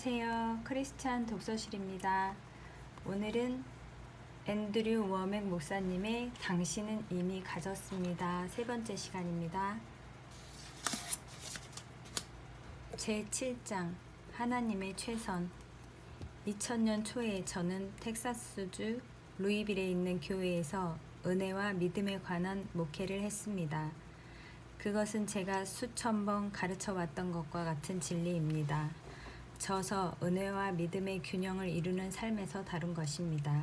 안녕하세요. 크리스찬 독서실입니다. 오늘은 앤드류 워맥 목사님의 당신은 이미 가졌습니다. 세 번째 시간입니다. 제7장 하나님의 최선. 2000년 초에 저는 텍사스주 루이빌에 있는 교회에서 은혜와 믿음에 관한 목회를 했습니다. 그것은 제가 수천 번 가르쳐 왔던 것과 같은 진리입니다. 저서 은혜와 믿음의 균형을 이루는 삶에서 다룬 것입니다.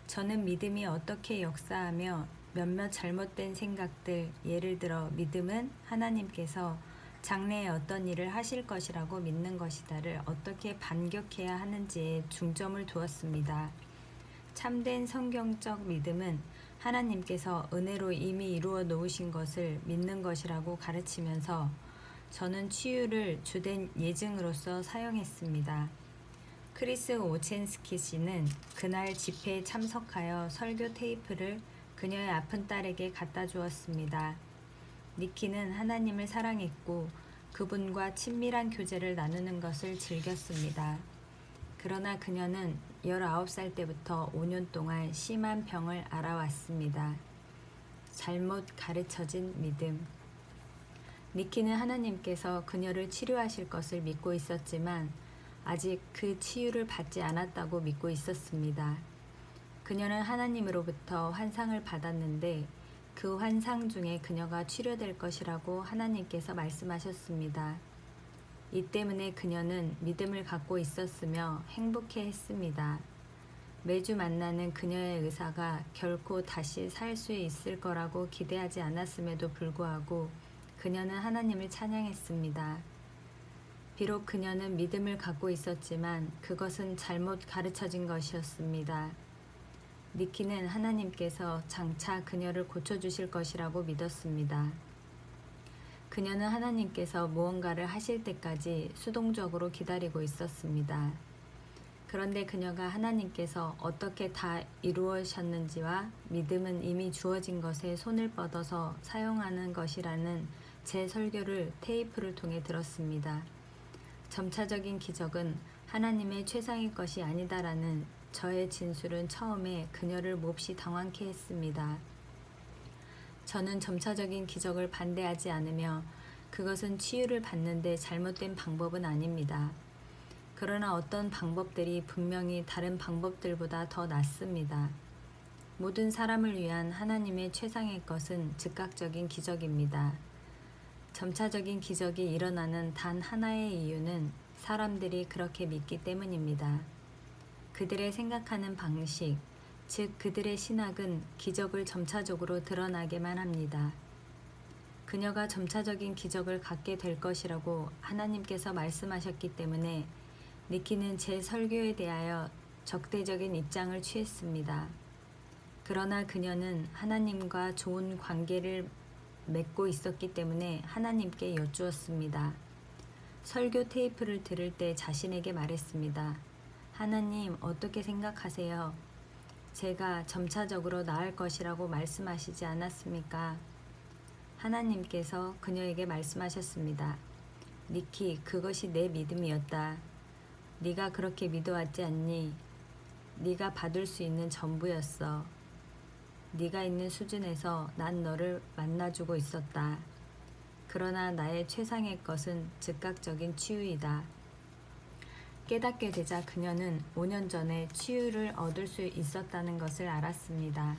저는 믿음이 어떻게 역사하며 몇몇 잘못된 생각들, 예를 들어 믿음은 하나님께서 장래에 어떤 일을 하실 것이라고 믿는 것이다를 어떻게 반격해야 하는지에 중점을 두었습니다. 참된 성경적 믿음은 하나님께서 은혜로 이미 이루어 놓으신 것을 믿는 것이라고 가르치면서 저는 치유를 주된 예증으로서 사용했습니다. 크리스 오첸스키 씨는 그날 집회에 참석하여 설교 테이프를 그녀의 아픈 딸에게 갖다 주었습니다. 니키는 하나님을 사랑했고 그분과 친밀한 교제를 나누는 것을 즐겼습니다. 그러나 그녀는 19살 때부터 5년 동안 심한 병을 앓아왔습니다. 잘못 가르쳐진 믿음. 니키는 하나님께서 그녀를 치료하실 것을 믿고 있었지만 아직 그 치유를 받지 않았다고 믿고 있었습니다. 그녀는 하나님으로부터 환상을 받았는데 그 환상 중에 그녀가 치료될 것이라고 하나님께서 말씀하셨습니다. 이 때문에 그녀는 믿음을 갖고 있었으며 행복해했습니다. 매주 만나는 그녀의 의사가 결코 다시 살 수 있을 거라고 기대하지 않았음에도 불구하고 그녀는 하나님을 찬양했습니다. 비록 그녀는 믿음을 갖고 있었지만 그것은 잘못 가르쳐진 것이었습니다. 니키는 하나님께서 장차 그녀를 고쳐주실 것이라고 믿었습니다. 그녀는 하나님께서 무언가를 하실 때까지 수동적으로 기다리고 있었습니다. 그런데 그녀가 하나님께서 어떻게 다 이루어셨는지와 믿음은 이미 주어진 것에 손을 뻗어서 사용하는 것이라는 제 설교를 테이프를 통해 들었습니다. 점차적인 기적은 하나님의 최상의 것이 아니다라는 저의 진술은 처음에 그녀를 몹시 당황케 했습니다. 저는 점차적인 기적을 반대하지 않으며 그것은 치유를 받는데 잘못된 방법은 아닙니다. 그러나 어떤 방법들이 분명히 다른 방법들보다 더 낫습니다. 모든 사람을 위한 하나님의 최상의 것은 즉각적인 기적입니다. 점차적인 기적이 일어나는 단 하나의 이유는 사람들이 그렇게 믿기 때문입니다. 그들의 생각하는 방식, 즉 그들의 신학은 기적을 점차적으로 드러나게만 합니다. 그녀가 점차적인 기적을 갖게 될 것이라고 하나님께서 말씀하셨기 때문에 니키는 제 설교에 대하여 적대적인 입장을 취했습니다. 그러나 그녀는 하나님과 좋은 관계를 맺고 있었기 때문에 하나님께 여쭈었습니다. 설교 테이프를 들을 때 자신에게 말했습니다. 하나님, 어떻게 생각하세요? 제가 점차적으로 나을 것이라고 말씀하시지 않았습니까? 하나님께서 그녀에게 말씀하셨습니다. 니키, 그것이 내 믿음이었다. 네가 그렇게 믿어왔지 않니? 네가 받을 수 있는 전부였어. 네가 있는 수준에서 난 너를 만나주고 있었다. 그러나 나의 최상의 것은 즉각적인 치유이다. 깨닫게 되자 그녀는 5년 전에 치유를 얻을 수 있었다는 것을 알았습니다.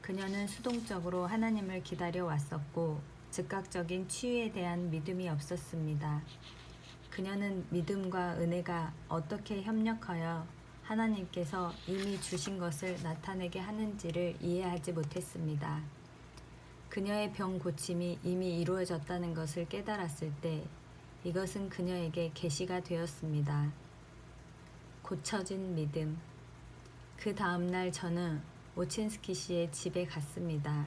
그녀는 수동적으로 하나님을 기다려 왔었고 즉각적인 치유에 대한 믿음이 없었습니다. 그녀는 믿음과 은혜가 어떻게 협력하여 하나님께서 이미 주신 것을 나타내게 하는지를 이해하지 못했습니다. 그녀의 병 고침이 이미 이루어졌다는 것을 깨달았을 때 이것은 그녀에게 계시가 되었습니다. 고쳐진 믿음. 그 다음날 저는 오친스키 씨의 집에 갔습니다.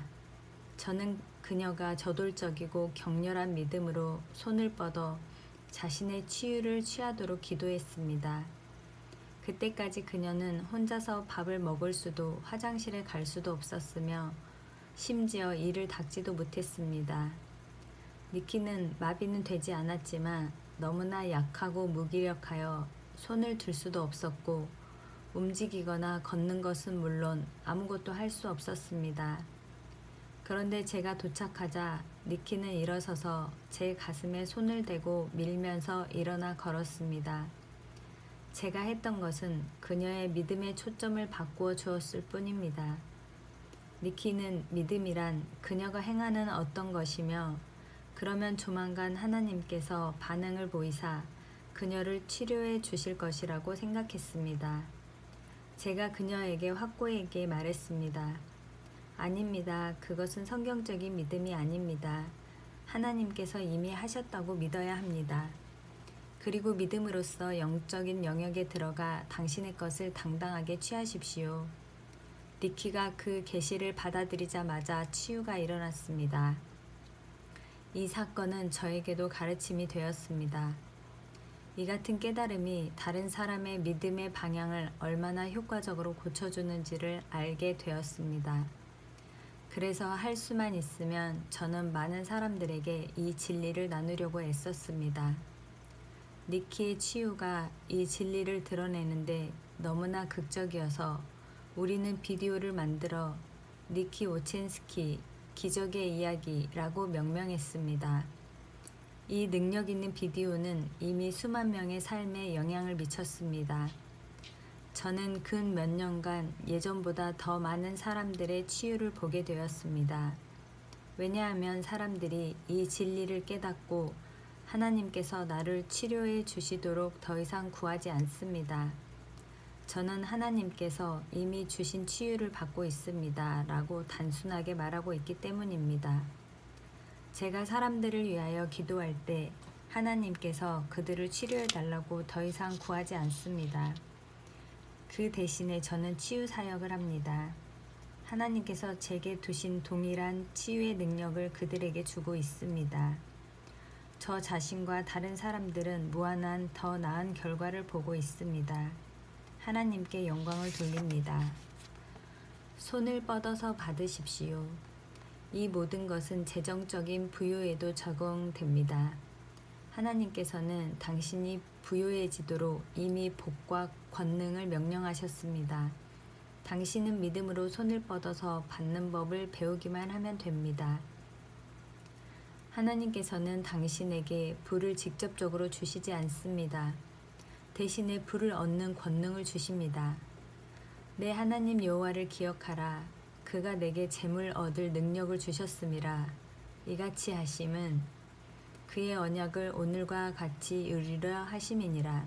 저는 그녀가 저돌적이고 격렬한 믿음으로 손을 뻗어 자신의 치유를 취하도록 기도했습니다. 그때까지 그녀는 혼자서 밥을 먹을 수도 화장실에 갈 수도 없었으며 심지어 이를 닦지도 못했습니다. 니키는 마비는 되지 않았지만 너무나 약하고 무기력하여 손을 들 수도 없었고 움직이거나 걷는 것은 물론 아무것도 할 수 없었습니다. 그런데 제가 도착하자 니키는 일어서서 제 가슴에 손을 대고 밀면서 일어나 걸었습니다. 제가 했던 것은 그녀의 믿음의 초점을 바꾸어 주었을 뿐입니다. 니키는 믿음이란 그녀가 행하는 어떤 것이며 그러면 조만간 하나님께서 반응을 보이사 그녀를 치료해 주실 것이라고 생각했습니다. 제가 그녀에게 확고하게 말했습니다. 아닙니다. 그것은 성경적인 믿음이 아닙니다. 하나님께서 이미 하셨다고 믿어야 합니다. 그리고 믿음으로써 영적인 영역에 들어가 당신의 것을 당당하게 취하십시오. 니키가 그 계시를 받아들이자마자 치유가 일어났습니다. 이 사건은 저에게도 가르침이 되었습니다. 이 같은 깨달음이 다른 사람의 믿음의 방향을 얼마나 효과적으로 고쳐주는지를 알게 되었습니다. 그래서 할 수만 있으면 저는 많은 사람들에게 이 진리를 나누려고 애썼습니다. 니키의 치유가 이 진리를 드러내는데 너무나 극적이어서 우리는 비디오를 만들어 니키 오첸스키 기적의 이야기라고 명명했습니다. 이 능력 있는 비디오는 이미 수만 명의 삶에 영향을 미쳤습니다. 저는 근 몇 년간 예전보다 더 많은 사람들의 치유를 보게 되었습니다. 왜냐하면 사람들이 이 진리를 깨닫고 하나님께서 나를 치료해 주시도록 더 이상 구하지 않습니다. 저는 하나님께서 이미 주신 치유를 받고 있습니다. 라고 단순하게 말하고 있기 때문입니다. 제가 사람들을 위하여 기도할 때 하나님께서 그들을 치료해 달라고 더 이상 구하지 않습니다. 그 대신에 저는 치유 사역을 합니다. 하나님께서 제게 두신 동일한 치유의 능력을 그들에게 주고 있습니다. 저 자신과 다른 사람들은 무한한 더 나은 결과를 보고 있습니다. 하나님께 영광을 돌립니다. 손을 뻗어서 받으십시오. 이 모든 것은 재정적인 부유에도 적용됩니다. 하나님께서는 당신이 부유해지도록 이미 복과 권능을 명령하셨습니다. 당신은 믿음으로 손을 뻗어서 받는 법을 배우기만 하면 됩니다. 하나님께서는 당신에게 불을 직접적으로 주시지 않습니다. 대신에 불을 얻는 권능을 주십니다. 내 하나님 여호와를 기억하라. 그가 내게 재물 얻을 능력을 주셨음이라. 이같이 하심은 그의 언약을 오늘과 같이 이루려 하심이니라.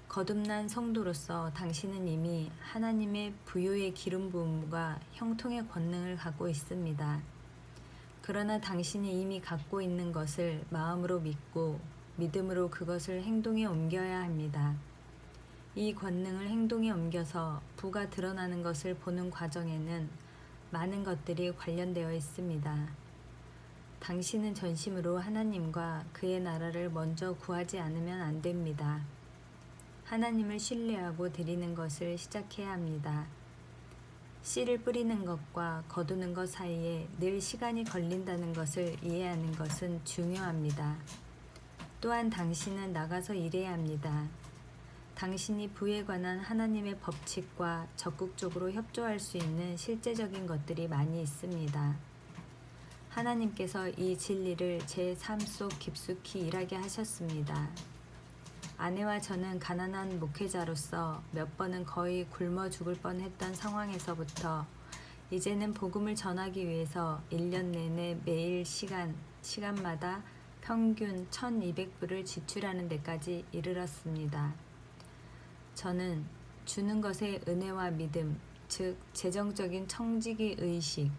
거듭난 성도로서 당신은 이미 하나님의 부요의 기름 부음과 형통의 권능을 갖고 있습니다. 그러나 당신이 이미 갖고 있는 것을 마음으로 믿고 믿음으로 그것을 행동에 옮겨야 합니다. 이 권능을 행동에 옮겨서 부가 드러나는 것을 보는 과정에는 많은 것들이 관련되어 있습니다. 당신은 전심으로 하나님과 그의 나라를 먼저 구하지 않으면 안 됩니다. 하나님을 신뢰하고 드리는 것을 시작해야 합니다. 씨를 뿌리는 것과 거두는 것 사이에 늘 시간이 걸린다는 것을 이해하는 것은 중요합니다. 또한 당신은 나가서 일해야 합니다. 당신이 부에 관한 하나님의 법칙과 적극적으로 협조할 수 있는 실제적인 것들이 많이 있습니다. 하나님께서 이 진리를 제 삶 속 깊숙이 일하게 하셨습니다. 아내와 저는 가난한 목회자로서 몇 번은 거의 굶어 죽을 뻔했던 상황에서부터 이제는 복음을 전하기 위해서 1년 내내 매일 시간마다 평균 1,200불을 지출하는 데까지 이르렀습니다. 저는 주는 것의 은혜와 믿음, 즉 재정적인 청지기 의식,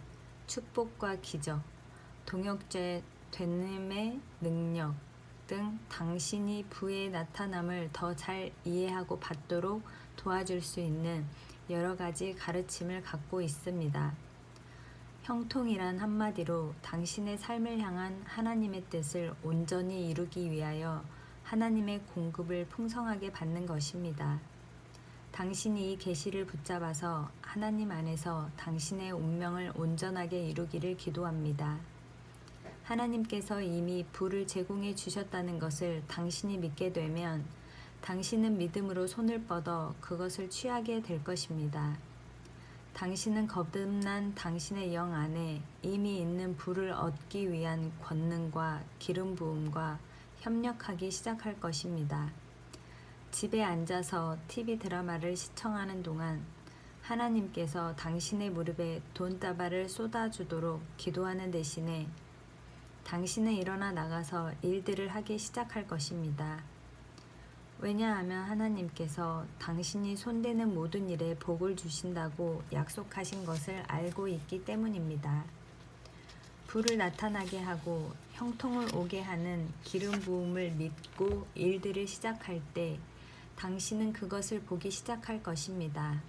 축복과 기적, 동역자의 되됨의 능력 등 당신이 부의 나타남을 더 잘 이해하고 받도록 도와줄 수 있는 여러 가지 가르침을 갖고 있습니다. 형통이란 한마디로 당신의 삶을 향한 하나님의 뜻을 온전히 이루기 위하여 하나님의 공급을 풍성하게 받는 것입니다. 당신이 이 계시를 붙잡아서 하나님 안에서 당신의 운명을 온전하게 이루기를 기도합니다. 하나님께서 이미 불을 제공해 주셨다는 것을 당신이 믿게 되면 당신은 믿음으로 손을 뻗어 그것을 취하게 될 것입니다. 당신은 거듭난 당신의 영 안에 이미 있는 불을 얻기 위한 권능과 기름 부음과 협력하기 시작할 것입니다. 집에 앉아서 TV 드라마를 시청하는 동안 하나님께서 당신의 무릎에 돈다발을 쏟아주도록 기도하는 대신에 당신은 일어나 나가서 일들을 하기 시작할 것입니다. 왜냐하면 하나님께서 당신이 손대는 모든 일에 복을 주신다고 약속하신 것을 알고 있기 때문입니다. 불을 나타나게 하고 형통을 오게 하는 기름 부음을 믿고 일들을 시작할 때 당신은 그것을 보기 시작할 것입니다.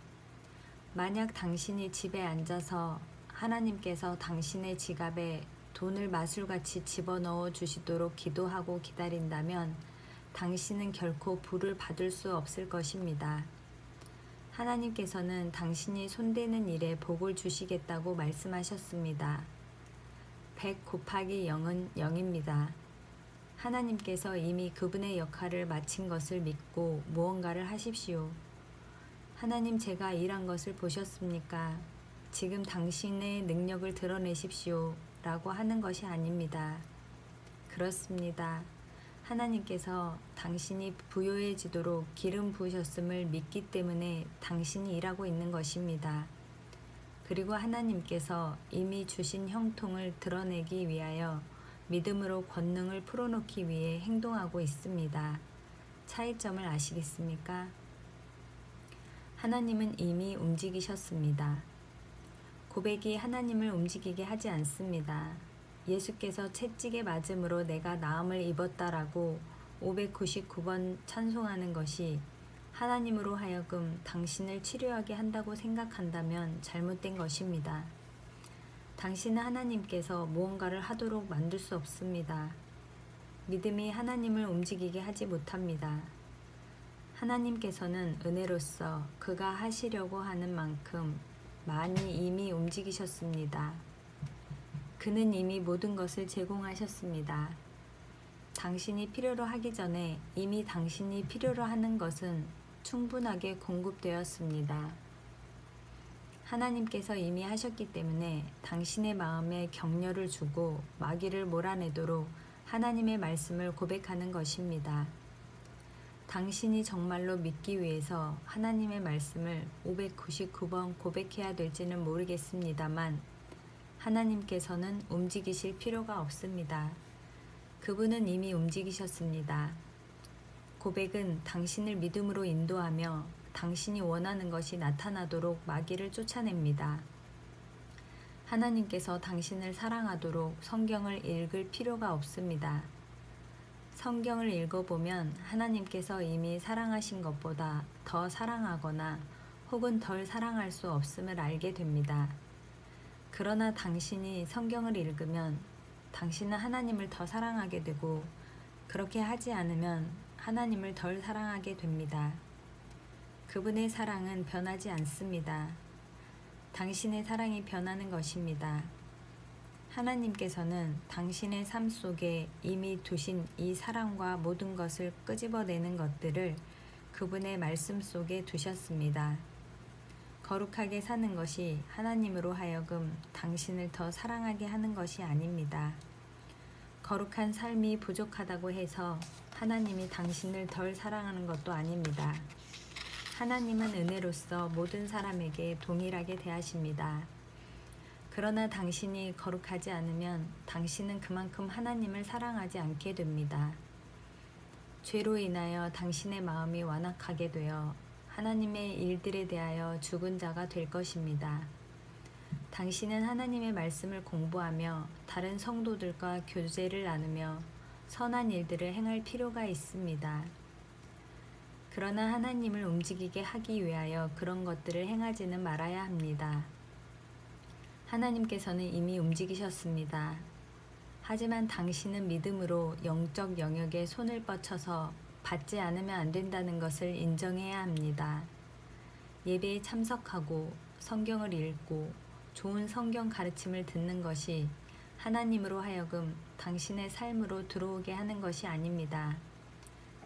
만약 당신이 집에 앉아서 하나님께서 당신의 지갑에 돈을 마술같이 집어넣어 주시도록 기도하고 기다린다면 당신은 결코 불을 받을 수 없을 것입니다. 하나님께서는 당신이 손대는 일에 복을 주시겠다고 말씀하셨습니다. 100 곱하기 0은 0입니다. 하나님께서 이미 그분의 역할을 마친 것을 믿고 무언가를 하십시오. 하나님, 제가 일한 것을 보셨습니까? 지금 당신의 능력을 드러내십시오. 라고 하는 것이 아닙니다. 그렇습니다. 하나님께서 당신이 부유해지도록 기름 부으셨음을 믿기 때문에 당신이 일하고 있는 것입니다. 그리고 하나님께서 이미 주신 형통을 드러내기 위하여 믿음으로 권능을 풀어놓기 위해 행동하고 있습니다. 차이점을 아시겠습니까? 하나님은 이미 움직이셨습니다. 고백이 하나님을 움직이게 하지 않습니다. 예수께서 채찍에 맞음으로 내가 나음을 입었다라고 599번 찬송하는 것이 하나님으로 하여금 당신을 치료하게 한다고 생각한다면 잘못된 것입니다. 당신은 하나님께서 무언가를 하도록 만들 수 없습니다. 믿음이 하나님을 움직이게 하지 못합니다. 하나님께서는 은혜로서 그가 하시려고 하는 만큼 많이 이미 움직이셨습니다. 그는 이미 모든 것을 제공하셨습니다. 당신이 필요로 하기 전에 이미 당신이 필요로 하는 것은 충분하게 공급되었습니다. 하나님께서 이미 하셨기 때문에 당신의 마음에 격려를 주고 마귀를 몰아내도록 하나님의 말씀을 고백하는 것입니다. 당신이 정말로 믿기 위해서 하나님의 말씀을 599번 고백해야 될지는 모르겠습니다만 하나님께서는 움직이실 필요가 없습니다. 그분은 이미 움직이셨습니다. 고백은 당신을 믿음으로 인도하며 당신이 원하는 것이 나타나도록 마귀를 쫓아냅니다. 하나님께서 당신을 사랑하도록 성경을 읽을 필요가 없습니다. 성경을 읽어보면 하나님께서 이미 사랑하신 것보다 더 사랑하거나 혹은 덜 사랑할 수 없음을 알게 됩니다. 그러나 당신이 성경을 읽으면 당신은 하나님을 더 사랑하게 되고 그렇게 하지 않으면 하나님을 덜 사랑하게 됩니다. 그분의 사랑은 변하지 않습니다. 당신의 사랑이 변하는 것입니다. 하나님께서는 당신의 삶 속에 이미 두신 이 사랑과 모든 것을 끄집어내는 것들을 그분의 말씀 속에 두셨습니다. 거룩하게 사는 것이 하나님으로 하여금 당신을 더 사랑하게 하는 것이 아닙니다. 거룩한 삶이 부족하다고 해서 하나님이 당신을 덜 사랑하는 것도 아닙니다. 하나님은 은혜로서 모든 사람에게 동일하게 대하십니다. 그러나 당신이 거룩하지 않으면 당신은 그만큼 하나님을 사랑하지 않게 됩니다. 죄로 인하여 당신의 마음이 완악하게 되어 하나님의 일들에 대하여 죽은 자가 될 것입니다. 당신은 하나님의 말씀을 공부하며 다른 성도들과 교제를 나누며 선한 일들을 행할 필요가 있습니다. 그러나 하나님을 움직이게 하기 위하여 그런 것들을 행하지는 말아야 합니다. 하나님께서는 이미 움직이셨습니다. 하지만 당신은 믿음으로 영적 영역에 손을 뻗쳐서 받지 않으면 안 된다는 것을 인정해야 합니다. 예배에 참석하고 성경을 읽고 좋은 성경 가르침을 듣는 것이 하나님으로 하여금 당신의 삶으로 들어오게 하는 것이 아닙니다.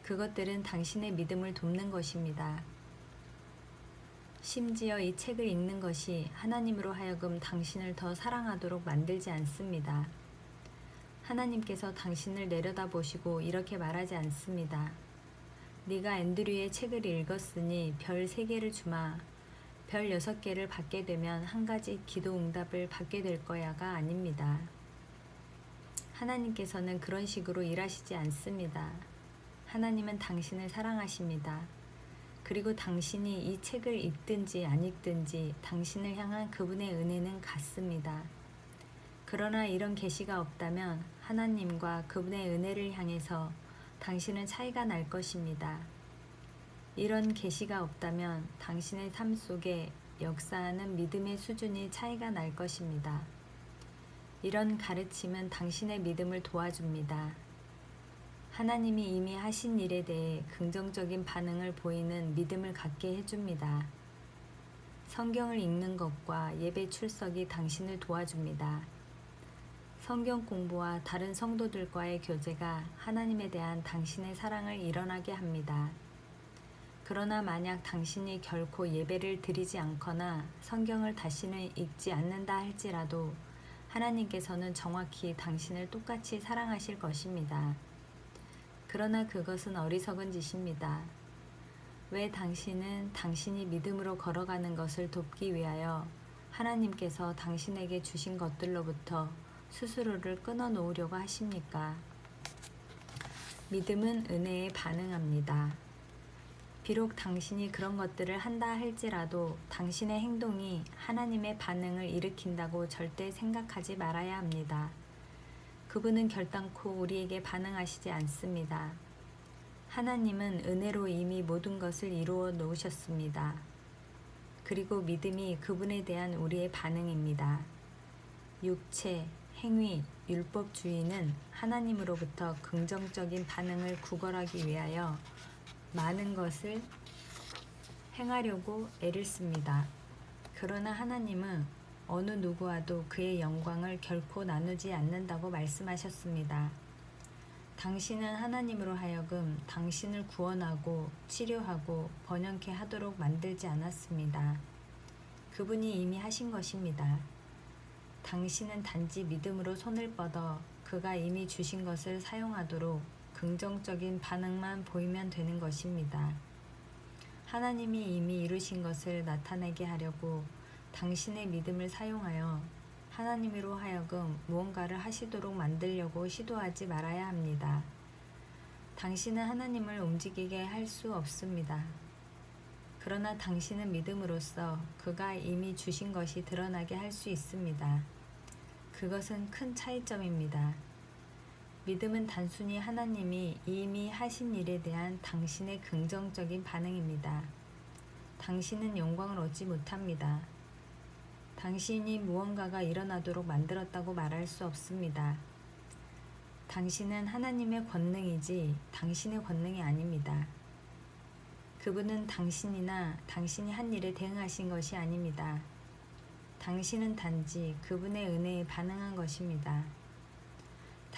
그것들은 당신의 믿음을 돕는 것입니다. 심지어 이 책을 읽는 것이 하나님으로 하여금 당신을 더 사랑하도록 만들지 않습니다. 하나님께서 당신을 내려다보시고 이렇게 말하지 않습니다. 네가 앤드류의 책을 읽었으니 별 3개를 주마. 별 6개를 받게 되면 한 가지 기도 응답을 받게 될 거야가 아닙니다. 하나님께서는 그런 식으로 일하시지 않습니다. 하나님은 당신을 사랑하십니다. 그리고 당신이 이 책을 읽든지 안 읽든지 당신을 향한 그분의 은혜는 같습니다. 그러나 이런 계시가 없다면 하나님과 그분의 은혜를 향해서 당신은 차이가 날 것입니다. 이런 계시가 없다면 당신의 삶 속에 역사하는 믿음의 수준이 차이가 날 것입니다. 이런 가르침은 당신의 믿음을 도와줍니다. 하나님이 이미 하신 일에 대해 긍정적인 반응을 보이는 믿음을 갖게 해줍니다. 성경을 읽는 것과 예배 출석이 당신을 도와줍니다. 성경 공부와 다른 성도들과의 교제가 하나님에 대한 당신의 사랑을 일어나게 합니다. 그러나 만약 당신이 결코 예배를 드리지 않거나 성경을 다시는 읽지 않는다 할지라도 하나님께서는 정확히 당신을 똑같이 사랑하실 것입니다. 그러나 그것은 어리석은 짓입니다. 왜 당신은 당신이 믿음으로 걸어가는 것을 돕기 위하여 하나님께서 당신에게 주신 것들로부터 스스로를 끊어 놓으려고 하십니까? 믿음은 은혜에 반응합니다. 비록 당신이 그런 것들을 한다 할지라도 당신의 행동이 하나님의 반응을 일으킨다고 절대 생각하지 말아야 합니다. 그분은 결단코 우리에게 반응하시지 않습니다. 하나님은 은혜로 이미 모든 것을 이루어 놓으셨습니다. 그리고 믿음이 그분에 대한 우리의 반응입니다. 육체, 행위, 율법주의는 하나님으로부터 긍정적인 반응을 구걸하기 위하여 많은 것을 행하려고 애를 씁니다. 그러나 하나님은 어느 누구와도 그의 영광을 결코 나누지 않는다고 말씀하셨습니다. 당신은 하나님으로 하여금 당신을 구원하고 치료하고 번영케 하도록 만들지 않았습니다. 그분이 이미 하신 것입니다. 당신은 단지 믿음으로 손을 뻗어 그가 이미 주신 것을 사용하도록 긍정적인 반응만 보이면 되는 것입니다. 하나님이 이미 이루신 것을 나타내게 하려고 당신의 믿음을 사용하여 하나님으로 하여금 무언가를 하시도록 만들려고 시도하지 말아야 합니다. 당신은 하나님을 움직이게 할 수 없습니다. 그러나 당신은 믿음으로써 그가 이미 주신 것이 드러나게 할 수 있습니다. 그것은 큰 차이점입니다. 믿음은 단순히 하나님이 이미 하신 일에 대한 당신의 긍정적인 반응입니다. 당신은 영광을 얻지 못합니다. 당신이 무언가가 일어나도록 만들었다고 말할 수 없습니다. 당신은 하나님의 권능이지 당신의 권능이 아닙니다. 그분은 당신이나 당신이 한 일에 대응하신 것이 아닙니다. 당신은 단지 그분의 은혜에 반응한 것입니다.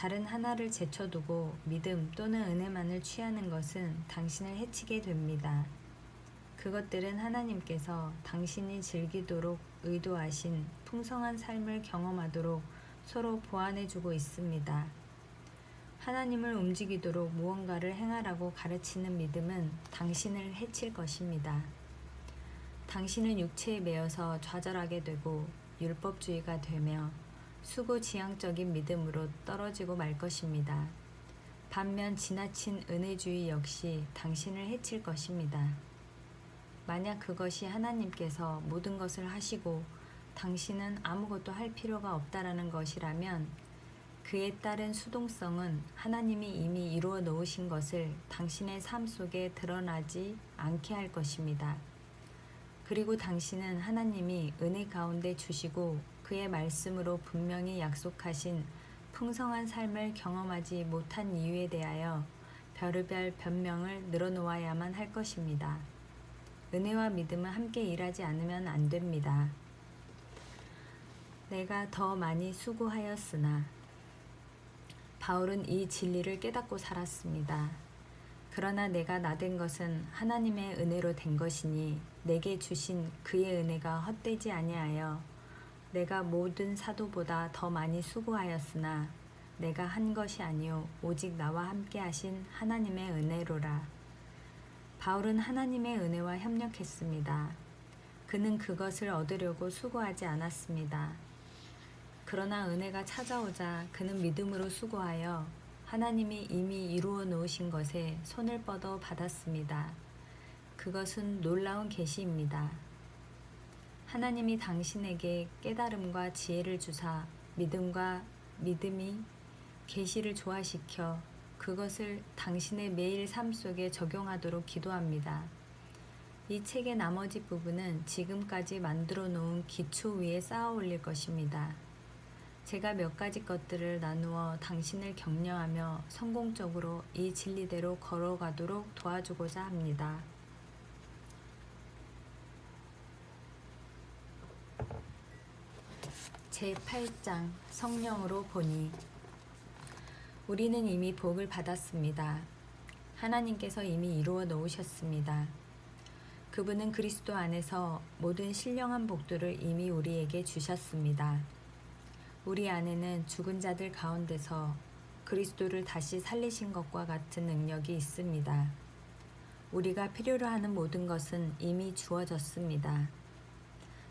다른 하나를 제쳐두고 믿음 또는 은혜만을 취하는 것은 당신을 해치게 됩니다. 그것들은 하나님께서 당신이 즐기도록 의도하신 풍성한 삶을 경험하도록 서로 보완해주고 있습니다. 하나님을 움직이도록 무언가를 행하라고 가르치는 믿음은 당신을 해칠 것입니다. 당신은 육체에 매여서 좌절하게 되고 율법주의가 되며 수고지향적인 믿음으로 떨어지고 말 것입니다. 반면 지나친 은혜주의 역시 당신을 해칠 것입니다. 만약 그것이 하나님께서 모든 것을 하시고 당신은 아무것도 할 필요가 없다라는 것이라면 그에 따른 수동성은 하나님이 이미 이루어 놓으신 것을 당신의 삶 속에 드러나지 않게 할 것입니다. 그리고 당신은 하나님이 은혜 가운데 주시고 그의 말씀으로 분명히 약속하신 풍성한 삶을 경험하지 못한 이유에 대하여 별의별 변명을 늘어놓아야만 할 것입니다. 은혜와 믿음은 함께 일하지 않으면 안 됩니다. 내가 더 많이 수고하였으나 바울은 이 진리를 깨닫고 살았습니다. 그러나 내가 나된 것은 하나님의 은혜로 된 것이니 내게 주신 그의 은혜가 헛되지 아니하여 내가 모든 사도보다 더 많이 수고하였으나 내가 한 것이 아니요 오직 나와 함께 하신 하나님의 은혜로라. 바울은 하나님의 은혜와 협력했습니다. 그는 그것을 얻으려고 수고하지 않았습니다. 그러나 은혜가 찾아오자 그는 믿음으로 수고하여 하나님이 이미 이루어 놓으신 것에 손을 뻗어 받았습니다. 그것은 놀라운 계시입니다. 하나님이 당신에게 깨달음과 지혜를 주사 믿음이 계시를 조화시켜 그것을 당신의 매일 삶 속에 적용하도록 기도합니다. 이 책의 나머지 부분은 지금까지 만들어 놓은 기초 위에 쌓아 올릴 것입니다. 제가 몇 가지 것들을 나누어 당신을 격려하며 성공적으로 이 진리대로 걸어가도록 도와주고자 합니다. 제8장 성령으로 보니 우리는 이미 복을 받았습니다. 하나님께서 이미 이루어 놓으셨습니다. 그분은 그리스도 안에서 모든 신령한 복들을 이미 우리에게 주셨습니다. 우리 안에는 죽은 자들 가운데서 그리스도를 다시 살리신 것과 같은 능력이 있습니다. 우리가 필요로 하는 모든 것은 이미 주어졌습니다.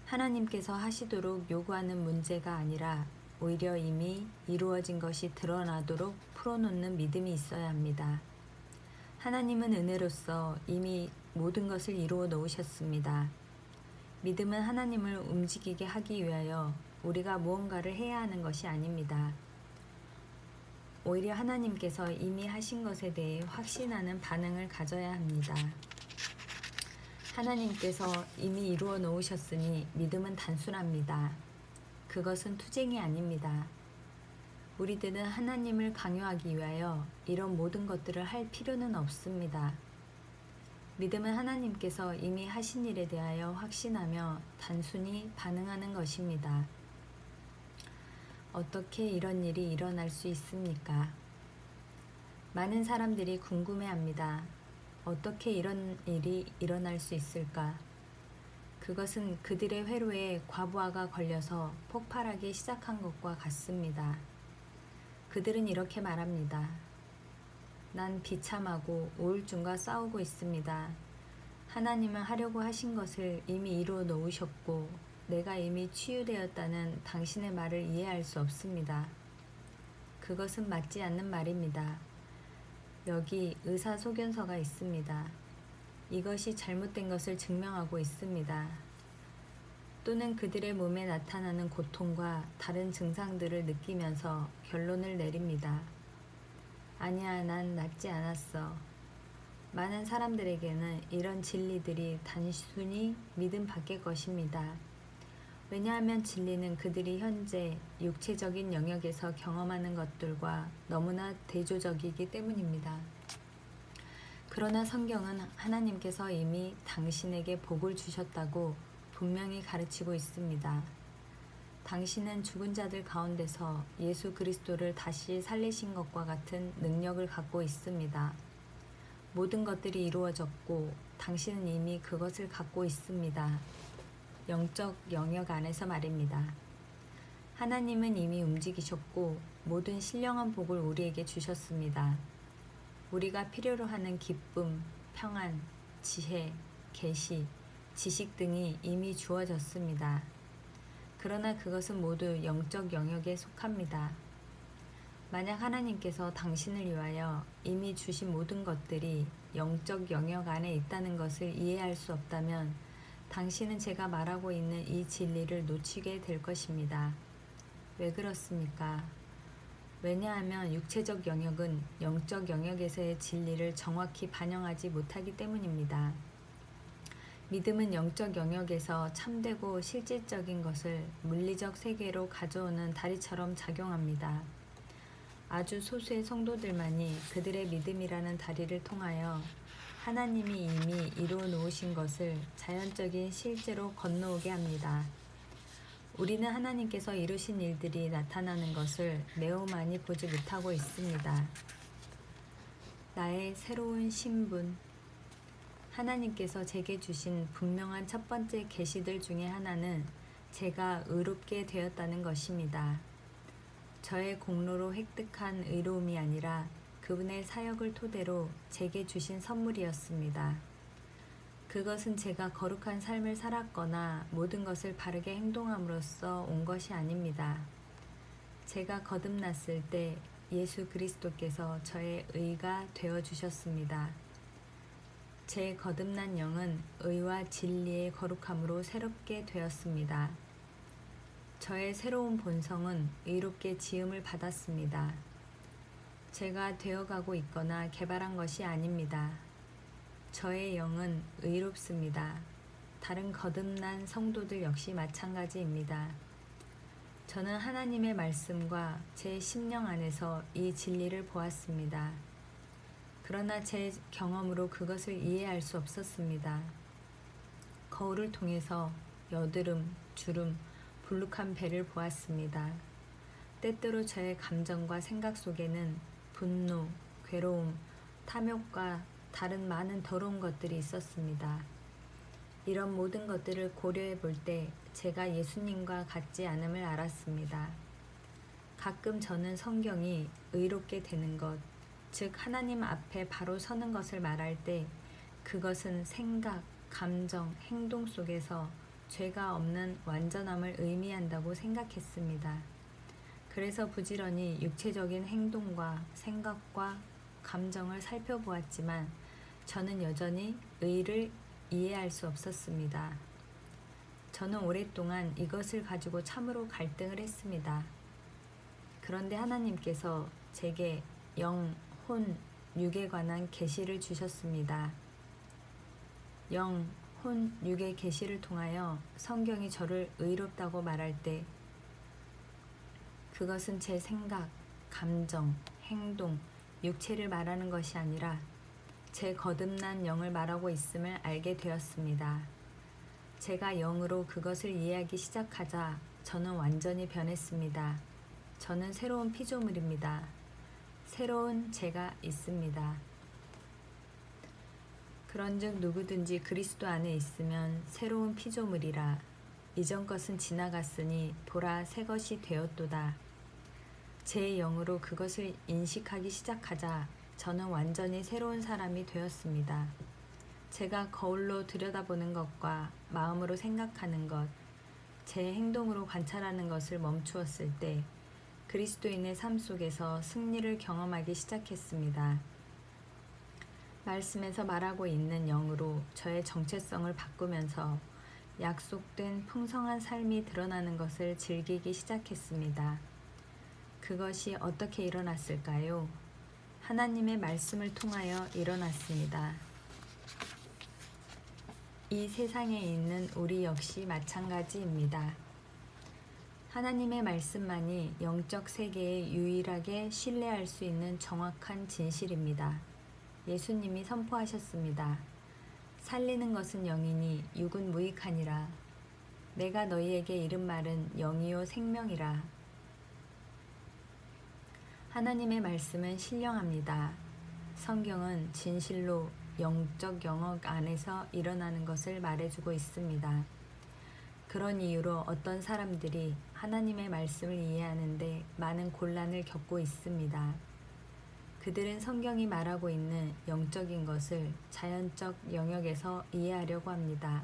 하나님께서 하시도록 요구하는 문제가 아니라 오히려 이미 이루어진 것이 드러나도록 풀어놓는 믿음이 있어야 합니다. 하나님은 은혜로서 이미 모든 것을 이루어 놓으셨습니다. 믿음은 하나님을 움직이게 하기 위하여 우리가 무언가를 해야 하는 것이 아닙니다. 오히려 하나님께서 이미 하신 것에 대해 확신하는 반응을 가져야 합니다. 하나님께서 이미 이루어 놓으셨으니 믿음은 단순합니다. 그것은 투쟁이 아닙니다. 우리들은 하나님을 강요하기 위하여 이런 모든 것들을 할 필요는 없습니다. 믿음은 하나님께서 이미 하신 일에 대하여 확신하며 단순히 반응하는 것입니다. 어떻게 이런 일이 일어날 수 있습니까? 많은 사람들이 궁금해합니다. 어떻게 이런 일이 일어날 수 있을까? 그것은 그들의 회로에 과부하가 걸려서 폭발하기 시작한 것과 같습니다. 그들은 이렇게 말합니다. 난 비참하고 우울증과 싸우고 있습니다. 하나님은 하려고 하신 것을 이미 이루어 놓으셨고 내가 이미 치유되었다는 당신의 말을 이해할 수 없습니다. 그것은 맞지 않는 말입니다. 여기 의사소견서가 있습니다. 이것이 잘못된 것을 증명하고 있습니다. 또는 그들의 몸에 나타나는 고통과 다른 증상들을 느끼면서 결론을 내립니다. 아니야, 난 낫지 않았어. 많은 사람들에게는 이런 진리들이 단순히 믿음 밖의 것입니다. 왜냐하면 진리는 그들이 현재 육체적인 영역에서 경험하는 것들과 너무나 대조적이기 때문입니다. 그러나 성경은 하나님께서 이미 당신에게 복을 주셨다고 분명히 가르치고 있습니다. 당신은 죽은 자들 가운데서 예수 그리스도를 다시 살리신 것과 같은 능력을 갖고 있습니다. 모든 것들이 이루어졌고 당신은 이미 그것을 갖고 있습니다. 영적 영역 안에서 말입니다. 하나님은 이미 움직이셨고 모든 신령한 복을 우리에게 주셨습니다. 우리가 필요로 하는 기쁨, 평안, 지혜, 계시, 지식 등이 이미 주어졌습니다. 그러나 그것은 모두 영적 영역에 속합니다. 만약 하나님께서 당신을 위하여 이미 주신 모든 것들이 영적 영역 안에 있다는 것을 이해할 수 없다면 당신은 제가 말하고 있는 이 진리를 놓치게 될 것입니다. 왜 그렇습니까? 왜냐하면 육체적 영역은 영적 영역에서의 진리를 정확히 반영하지 못하기 때문입니다. 믿음은 영적 영역에서 참되고 실질적인 것을 물리적 세계로 가져오는 다리처럼 작용합니다. 아주 소수의 성도들만이 그들의 믿음이라는 다리를 통하여 하나님이 이미 이루어 놓으신 것을 자연적인 실제로 건너오게 합니다. 우리는 하나님께서 이루신 일들이 나타나는 것을 매우 많이 보지 못하고 있습니다. 나의 새로운 신분. 하나님께서 제게 주신 분명한 첫 번째 계시들 중에 하나는 제가 의롭게 되었다는 것입니다. 저의 공로로 획득한 의로움이 아니라 그분의 사역을 토대로 제게 주신 선물이었습니다. 그것은 제가 거룩한 삶을 살았거나 모든 것을 바르게 행동함으로써 온 것이 아닙니다. 제가 거듭났을 때 예수 그리스도께서 저의 의가 되어 주셨습니다. 제 거듭난 영은 의와 진리의 거룩함으로 새롭게 되었습니다. 저의 새로운 본성은 의롭게 지음을 받았습니다. 제가 되어가고 있거나 개발한 것이 아닙니다. 저의 영은 의롭습니다. 다른 거듭난 성도들 역시 마찬가지입니다. 저는 하나님의 말씀과 제 심령 안에서 이 진리를 보았습니다. 그러나 제 경험으로 그것을 이해할 수 없었습니다. 거울을 통해서 여드름, 주름, 불룩한 배를 보았습니다. 때때로 저의 감정과 생각 속에는 분노, 괴로움, 탐욕과 다른 많은 더러운 것들이 있었습니다. 이런 모든 것들을 고려해 볼 때 제가 예수님과 같지 않음을 알았습니다. 가끔 저는 성경이 의롭게 되는 것, 즉 하나님 앞에 바로 서는 것을 말할 때 그것은 생각, 감정, 행동 속에서 죄가 없는 완전함을 의미한다고 생각했습니다. 그래서 부지런히 육체적인 행동과 생각과 감정을 살펴보았지만 저는 여전히 의를 이해할 수 없었습니다. 저는 오랫동안 이것을 가지고 참으로 갈등을 했습니다. 그런데 하나님께서 제게 영, 혼, 육에 관한 계시를 주셨습니다. 영, 혼, 육의 계시를 통하여 성경이 저를 의롭다고 말할 때 그것은 제 생각, 감정, 행동, 육체를 말하는 것이 아니라 제 거듭난 영을 말하고 있음을 알게 되었습니다. 제가 영으로 그것을 이해하기 시작하자 저는 완전히 변했습니다. 저는 새로운 피조물입니다. 새로운 제가 있습니다. 그런즉 누구든지 그리스도 안에 있으면 새로운 피조물이라. 이전 것은 지나갔으니 보라 새 것이 되었도다. 제 영으로 그것을 인식하기 시작하자 저는 완전히 새로운 사람이 되었습니다. 제가 거울로 들여다보는 것과 마음으로 생각하는 것, 제 행동으로 관찰하는 것을 멈추었을 때 그리스도인의 삶 속에서 승리를 경험하기 시작했습니다. 말씀에서 말하고 있는 영으로 저의 정체성을 바꾸면서 약속된 풍성한 삶이 드러나는 것을 즐기기 시작했습니다. 그것이 어떻게 일어났을까요? 하나님의 말씀을 통하여 일어났습니다. 이 세상에 있는 우리 역시 마찬가지입니다. 하나님의 말씀만이 영적 세계에 유일하게 신뢰할 수 있는 정확한 진실입니다. 예수님이 선포하셨습니다. 살리는 것은 영이니 육은 무익하니라. 내가 너희에게 이른 말은 영이요 생명이라. 하나님의 말씀은 신령합니다. 성경은 진실로 영적 영역 안에서 일어나는 것을 말해주고 있습니다. 그런 이유로 어떤 사람들이 하나님의 말씀을 이해하는데 많은 곤란을 겪고 있습니다. 그들은 성경이 말하고 있는 영적인 것을 자연적 영역에서 이해하려고 합니다.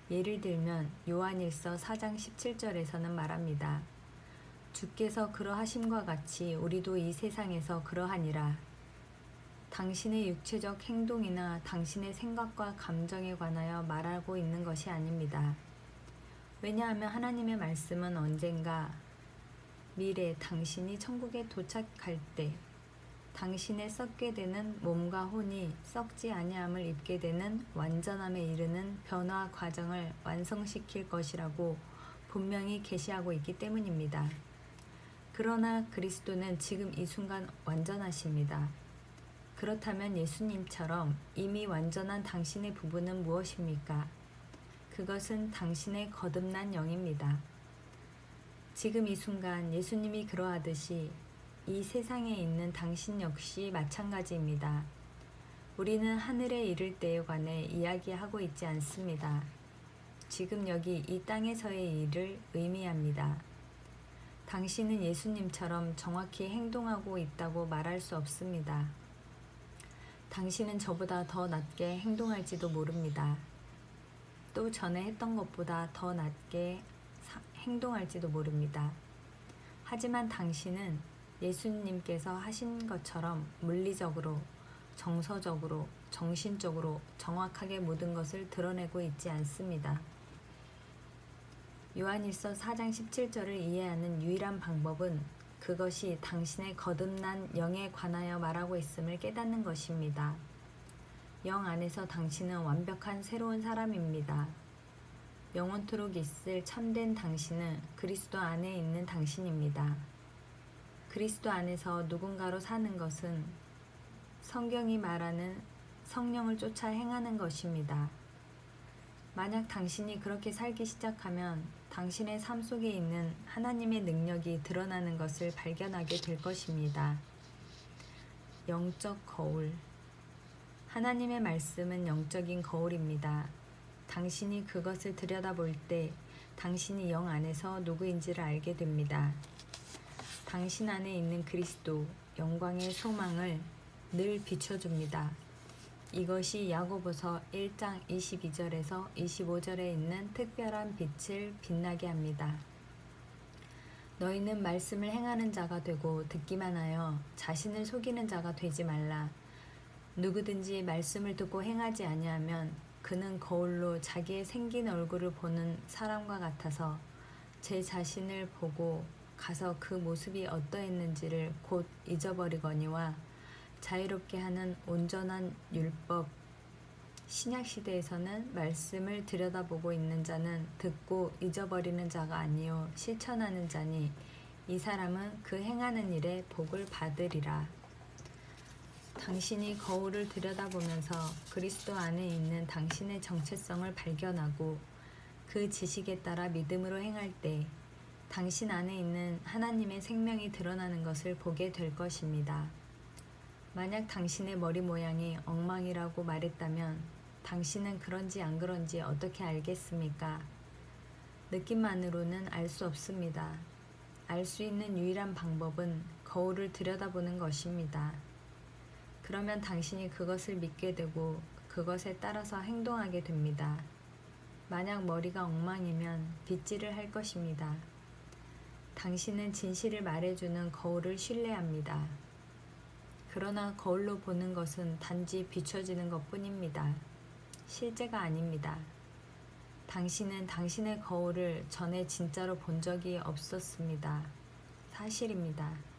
예를 들면 요한일서 4장 17절에서는 말합니다. 주께서 그러하심과 같이 우리도 이 세상에서 그러하니라. 당신의 육체적 행동이나 당신의 생각과 감정에 관하여 말하고 있는 것이 아닙니다. 왜냐하면 하나님의 말씀은 언젠가 미래 당신이 천국에 도착할 때 당신의 썩게 되는 몸과 혼이 썩지 아니함을 입게 되는 완전함에 이르는 변화 과정을 완성시킬 것이라고 분명히 계시하고 있기 때문입니다. 그러나 그리스도는 지금 이 순간 완전하십니다. 그렇다면 예수님처럼 이미 완전한 당신의 부분은 무엇입니까? 그것은 당신의 거듭난 영입니다. 지금 이 순간 예수님이 그러하듯이 이 세상에 있는 당신 역시 마찬가지입니다. 우리는 하늘에 이를 때에 관해 이야기하고 있지 않습니다. 지금 여기 이 땅에서의 일을 의미합니다. 당신은 예수님처럼 정확히 행동하고 있다고 말할 수 없습니다. 당신은 저보다 더 낮게 행동할지도 모릅니다. 또 전에 했던 것보다 더 낮게 행동할지도 모릅니다. 하지만 당신은 예수님께서 하신 것처럼 물리적으로, 정서적으로, 정신적으로 정확하게 모든 것을 드러내고 있지 않습니다. 요한일서 4장 17절을 이해하는 유일한 방법은 그것이 당신의 거듭난 영에 관하여 말하고 있음을 깨닫는 것입니다. 영 안에서 당신은 완벽한 새로운 사람입니다. 영원토록 있을 참된 당신은 그리스도 안에 있는 당신입니다. 그리스도 안에서 누군가로 사는 것은 성경이 말하는 성령을 쫓아 행하는 것입니다. 만약 당신이 그렇게 살기 시작하면 당신의 삶 속에 있는 하나님의 능력이 드러나는 것을 발견하게 될 것입니다. 영적 거울. 하나님의 말씀은 영적인 거울입니다. 당신이 그것을 들여다볼 때 당신이 영 안에서 누구인지를 알게 됩니다. 당신 안에 있는 그리스도, 영광의 소망을 늘 비춰줍니다. 이것이 야고보서 1장 22절에서 25절에 있는 특별한 빛을 빛나게 합니다. 너희는 말씀을 행하는 자가 되고 듣기만 하여 자신을 속이는 자가 되지 말라. 누구든지 말씀을 듣고 행하지 아니하면 그는 거울로 자기의 생긴 얼굴을 보는 사람과 같아서 제 자신을 보고 가서 그 모습이 어떠했는지를 곧 잊어버리거니와 자유롭게 하는 온전한 율법 신약시대에서는 말씀을 들여다보고 있는 자는 듣고 잊어버리는 자가 아니요 실천하는 자니 이 사람은 그 행하는 일에 복을 받으리라. 당신이 거울을 들여다보면서 그리스도 안에 있는 당신의 정체성을 발견하고 그 지식에 따라 믿음으로 행할 때 당신 안에 있는 하나님의 생명이 드러나는 것을 보게 될 것입니다. 만약 당신의 머리 모양이 엉망이라고 말했다면 당신은 그런지 안 그런지 어떻게 알겠습니까? 느낌만으로는 알 수 없습니다. 알 수 있는 유일한 방법은 거울을 들여다보는 것입니다. 그러면 당신이 그것을 믿게 되고 그것에 따라서 행동하게 됩니다. 만약 머리가 엉망이면 빗질을 할 것입니다. 당신은 진실을 말해주는 거울을 신뢰합니다. 그러나 거울로 보는 것은 단지 비춰지는 것뿐입니다. 실제가 아닙니다. 당신은 당신의 거울을 전에 진짜로 본 적이 없었습니다. 사실입니다.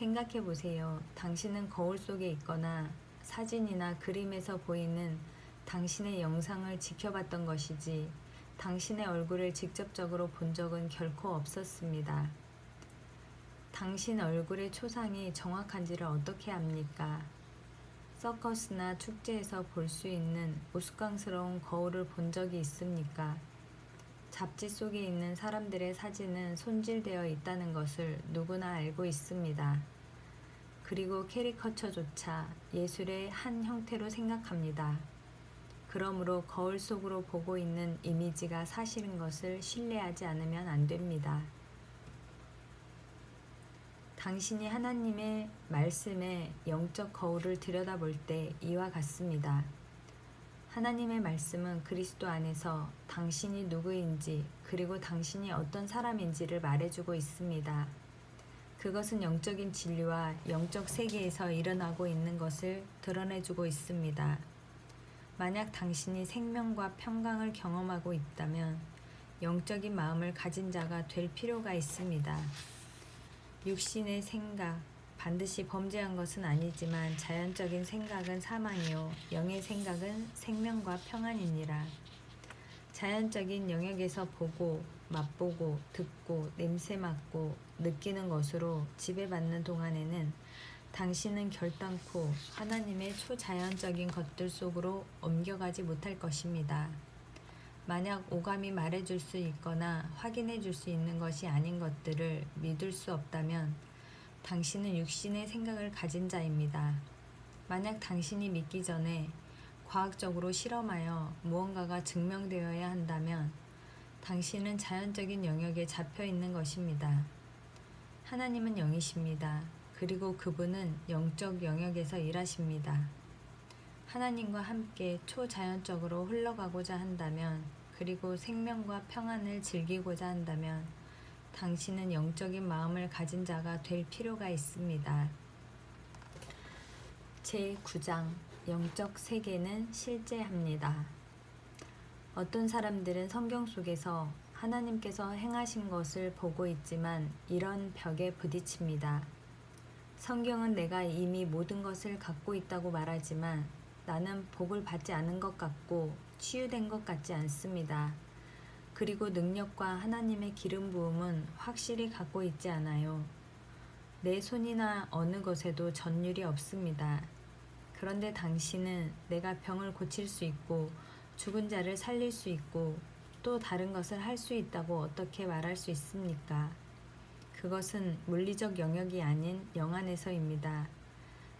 생각해 보세요. 당신은 거울 속에 있거나 사진이나 그림에서 보이는 당신의 영상을 지켜봤던 것이지 당신의 얼굴을 직접적으로 본 적은 결코 없었습니다. 당신 얼굴의 초상이 정확한지를 어떻게 압니까? 서커스나 축제에서 볼 수 있는 우스꽝스러운 거울을 본 적이 있습니까? 잡지 속에 있는 사람들의 사진은 손질되어 있다는 것을 누구나 알고 있습니다. 그리고 캐리커처조차 예술의 한 형태로 생각합니다. 그러므로 거울 속으로 보고 있는 이미지가 사실인 것을 신뢰하지 않으면 안 됩니다. 당신이 하나님의 말씀에 영적 거울을 들여다볼 때 이와 같습니다. 하나님의 말씀은 그리스도 안에서 당신이 누구인지 그리고 당신이 어떤 사람인지를 말해주고 있습니다. 그것은 영적인 진리와 영적 세계에서 일어나고 있는 것을 드러내주고 있습니다. 만약 당신이 생명과 평강을 경험하고 있다면 영적인 마음을 가진 자가 될 필요가 있습니다. 육신의 생각, 반드시 범죄한 것은 아니지만 자연적인 생각은 사망이요 영의 생각은 생명과 평안이니라. 자연적인 영역에서 보고 맛보고 듣고 냄새 맡고 느끼는 것으로 지배받는 동안에는 당신은 결단코 하나님의 초자연적인 것들 속으로 옮겨가지 못할 것입니다. 만약 오감이 말해줄 수 있거나 확인해줄 수 있는 것이 아닌 것들을 믿을 수 없다면 당신은 육신의 생각을 가진 자입니다. 만약 당신이 믿기 전에 과학적으로 실험하여 무언가가 증명되어야 한다면 당신은 자연적인 영역에 잡혀 있는 것입니다. 하나님은 영이십니다. 그리고 그분은 영적 영역에서 일하십니다. 하나님과 함께 초자연적으로 흘러가고자 한다면, 그리고 생명과 평안을 즐기고자 한다면 당신은 영적인 마음을 가진 자가 될 필요가 있습니다. 제9장 영적 세계는 실제합니다. 어떤 사람들은 성경 속에서 하나님께서 행하신 것을 보고 있지만 이런 벽에 부딪힙니다. 성경은 내가 이미 모든 것을 갖고 있다고 말하지만 나는 복을 받지 않은 것 같고 치유된 것 같지 않습니다. 그리고 능력과 하나님의 기름 부음은 확실히 갖고 있지 않아요. 내 손이나 어느 것에도 전율이 없습니다. 그런데 당신은 내가 병을 고칠 수 있고 죽은 자를 살릴 수 있고 또 다른 것을 할 수 있다고 어떻게 말할 수 있습니까? 그것은 물리적 영역이 아닌 영 안에서입니다.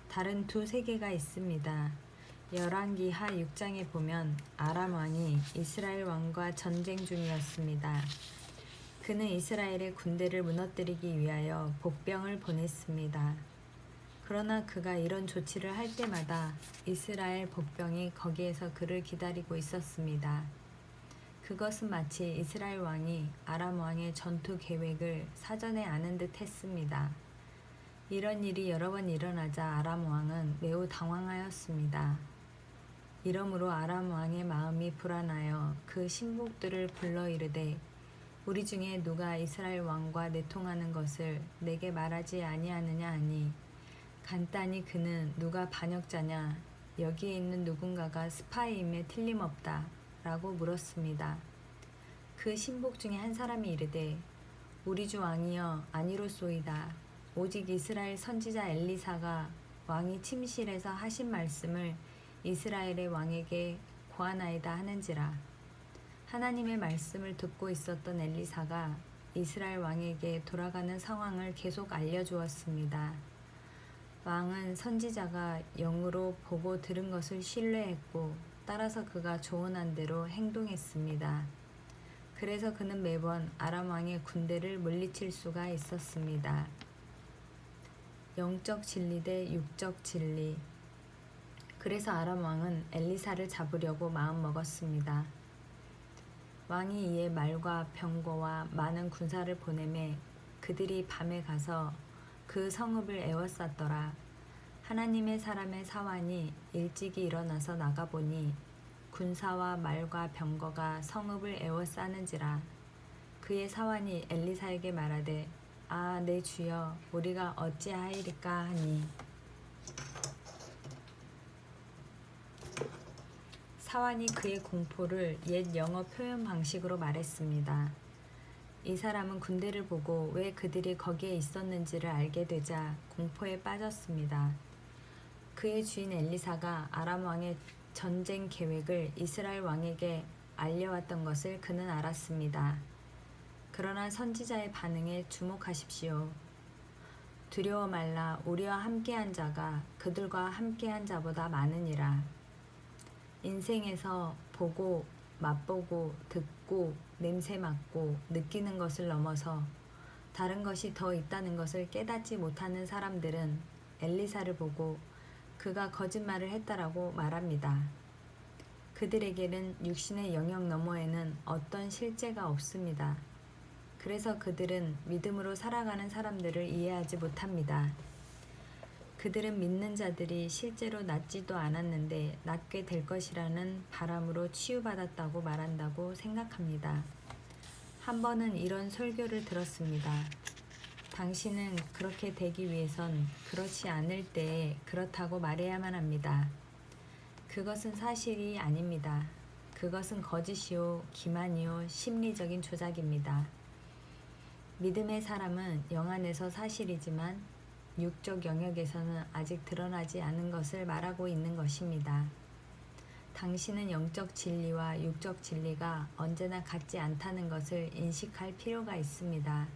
다른 두 세계가 있습니다. 열왕기하 6장에 보면 아람 왕이 이스라엘 왕과 전쟁 중이었습니다. 그는 이스라엘의 군대를 무너뜨리기 위하여 복병을 보냈습니다. 그러나 그가 이런 조치를 할 때마다 이스라엘 복병이 거기에서 그를 기다리고 있었습니다. 그것은 마치 이스라엘 왕이 아람 왕의 전투 계획을 사전에 아는 듯 했습니다. 이런 일이 여러 번 일어나자 아람 왕은 매우 당황하였습니다. 이러므로 아람 왕의 마음이 불안하여 그 신복들을 불러 이르되 우리 중에 누가 이스라엘 왕과 내통하는 것을 내게 말하지 아니하느냐 하니 간단히 그는 누가 반역자냐 여기에 있는 누군가가 스파이임에 틀림없다 라고 물었습니다. 그 신복 중에 한 사람이 이르되 우리 주 왕이여 아니로소이다. 오직 이스라엘 선지자 엘리사가 왕이 침실에서 하신 말씀을 이스라엘의 왕에게 고하나이다 하는지라. 하나님의 말씀을 듣고 있었던 엘리사가 이스라엘 왕에게 돌아가는 상황을 계속 알려주었습니다. 왕은 선지자가 영으로 보고 들은 것을 신뢰했고 따라서 그가 조언한 대로 행동했습니다. 그래서 그는 매번 아람 왕의 군대를 물리칠 수가 있었습니다. 영적 진리 대 육적 진리. 그래서 아람 왕은 엘리사를 잡으려고 마음먹었습니다. 왕이 이에 말과 병거와 많은 군사를 보내매 그들이 밤에 가서 그 성읍을 에워쌌더라. 하나님의 사람의 사환이 일찍이 일어나서 나가보니 군사와 말과 병거가 성읍을 에워싸는지라. 그의 사환이 엘리사에게 말하되 아, 내 주여, 우리가 어찌하이리까 하니 사환이 그의 공포를 옛 영어 표현 방식으로 말했습니다. 이 사람은 군대를 보고 왜 그들이 거기에 있었는지를 알게 되자 공포에 빠졌습니다. 그의 주인 엘리사가 아람 왕의 전쟁 계획을 이스라엘 왕에게 알려왔던 것을 그는 알았습니다. 그러나 선지자의 반응에 주목하십시오. 두려워 말라. 우리와 함께한 자가 그들과 함께한 자보다 많으니라. 인생에서 보고 맛보고 듣고 냄새 맡고 느끼는 것을 넘어서 다른 것이 더 있다는 것을 깨닫지 못하는 사람들은 엘리사를 보고 그가 거짓말을 했다라고 말합니다. 그들에게는 육신의 영역 너머에는 어떤 실제가 없습니다. 그래서 그들은 믿음으로 살아가는 사람들을 이해하지 못합니다. 그들은 믿는 자들이 실제로 낫지도 않았는데 낫게 될 것이라는 바람으로 치유받았다고 말한다고 생각합니다. 한 번은 이런 설교를 들었습니다. 당신은 그렇게 되기 위해선 그렇지 않을 때에 그렇다고 말해야만 합니다. 그것은 사실이 아닙니다. 그것은 거짓이요, 기만이요, 심리적인 조작입니다. 믿음의 사람은 영 안에서 사실이지만 육적 영역에서는 아직 드러나지 않은 것을 말하고 있는 것입니다. 당신은 영적 진리와 육적 진리가 언제나 같지 않다는 것을 인식할 필요가 있습니다.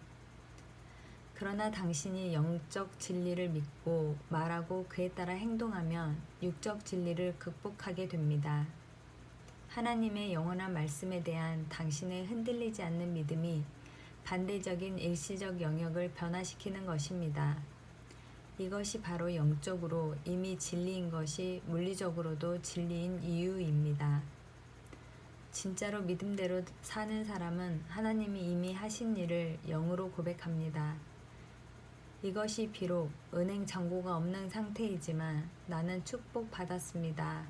그러나 당신이 영적 진리를 믿고 말하고 그에 따라 행동하면 육적 진리를 극복하게 됩니다. 하나님의 영원한 말씀에 대한 당신의 흔들리지 않는 믿음이 반대적인 일시적 영역을 변화시키는 것입니다. 이것이 바로 영적으로 이미 진리인 것이 물리적으로도 진리인 이유입니다. 진짜로 믿음대로 사는 사람은 하나님이 이미 하신 일을 영으로 고백합니다. 이것이 비록 은행 잔고가 없는 상태이지만 나는 축복받았습니다.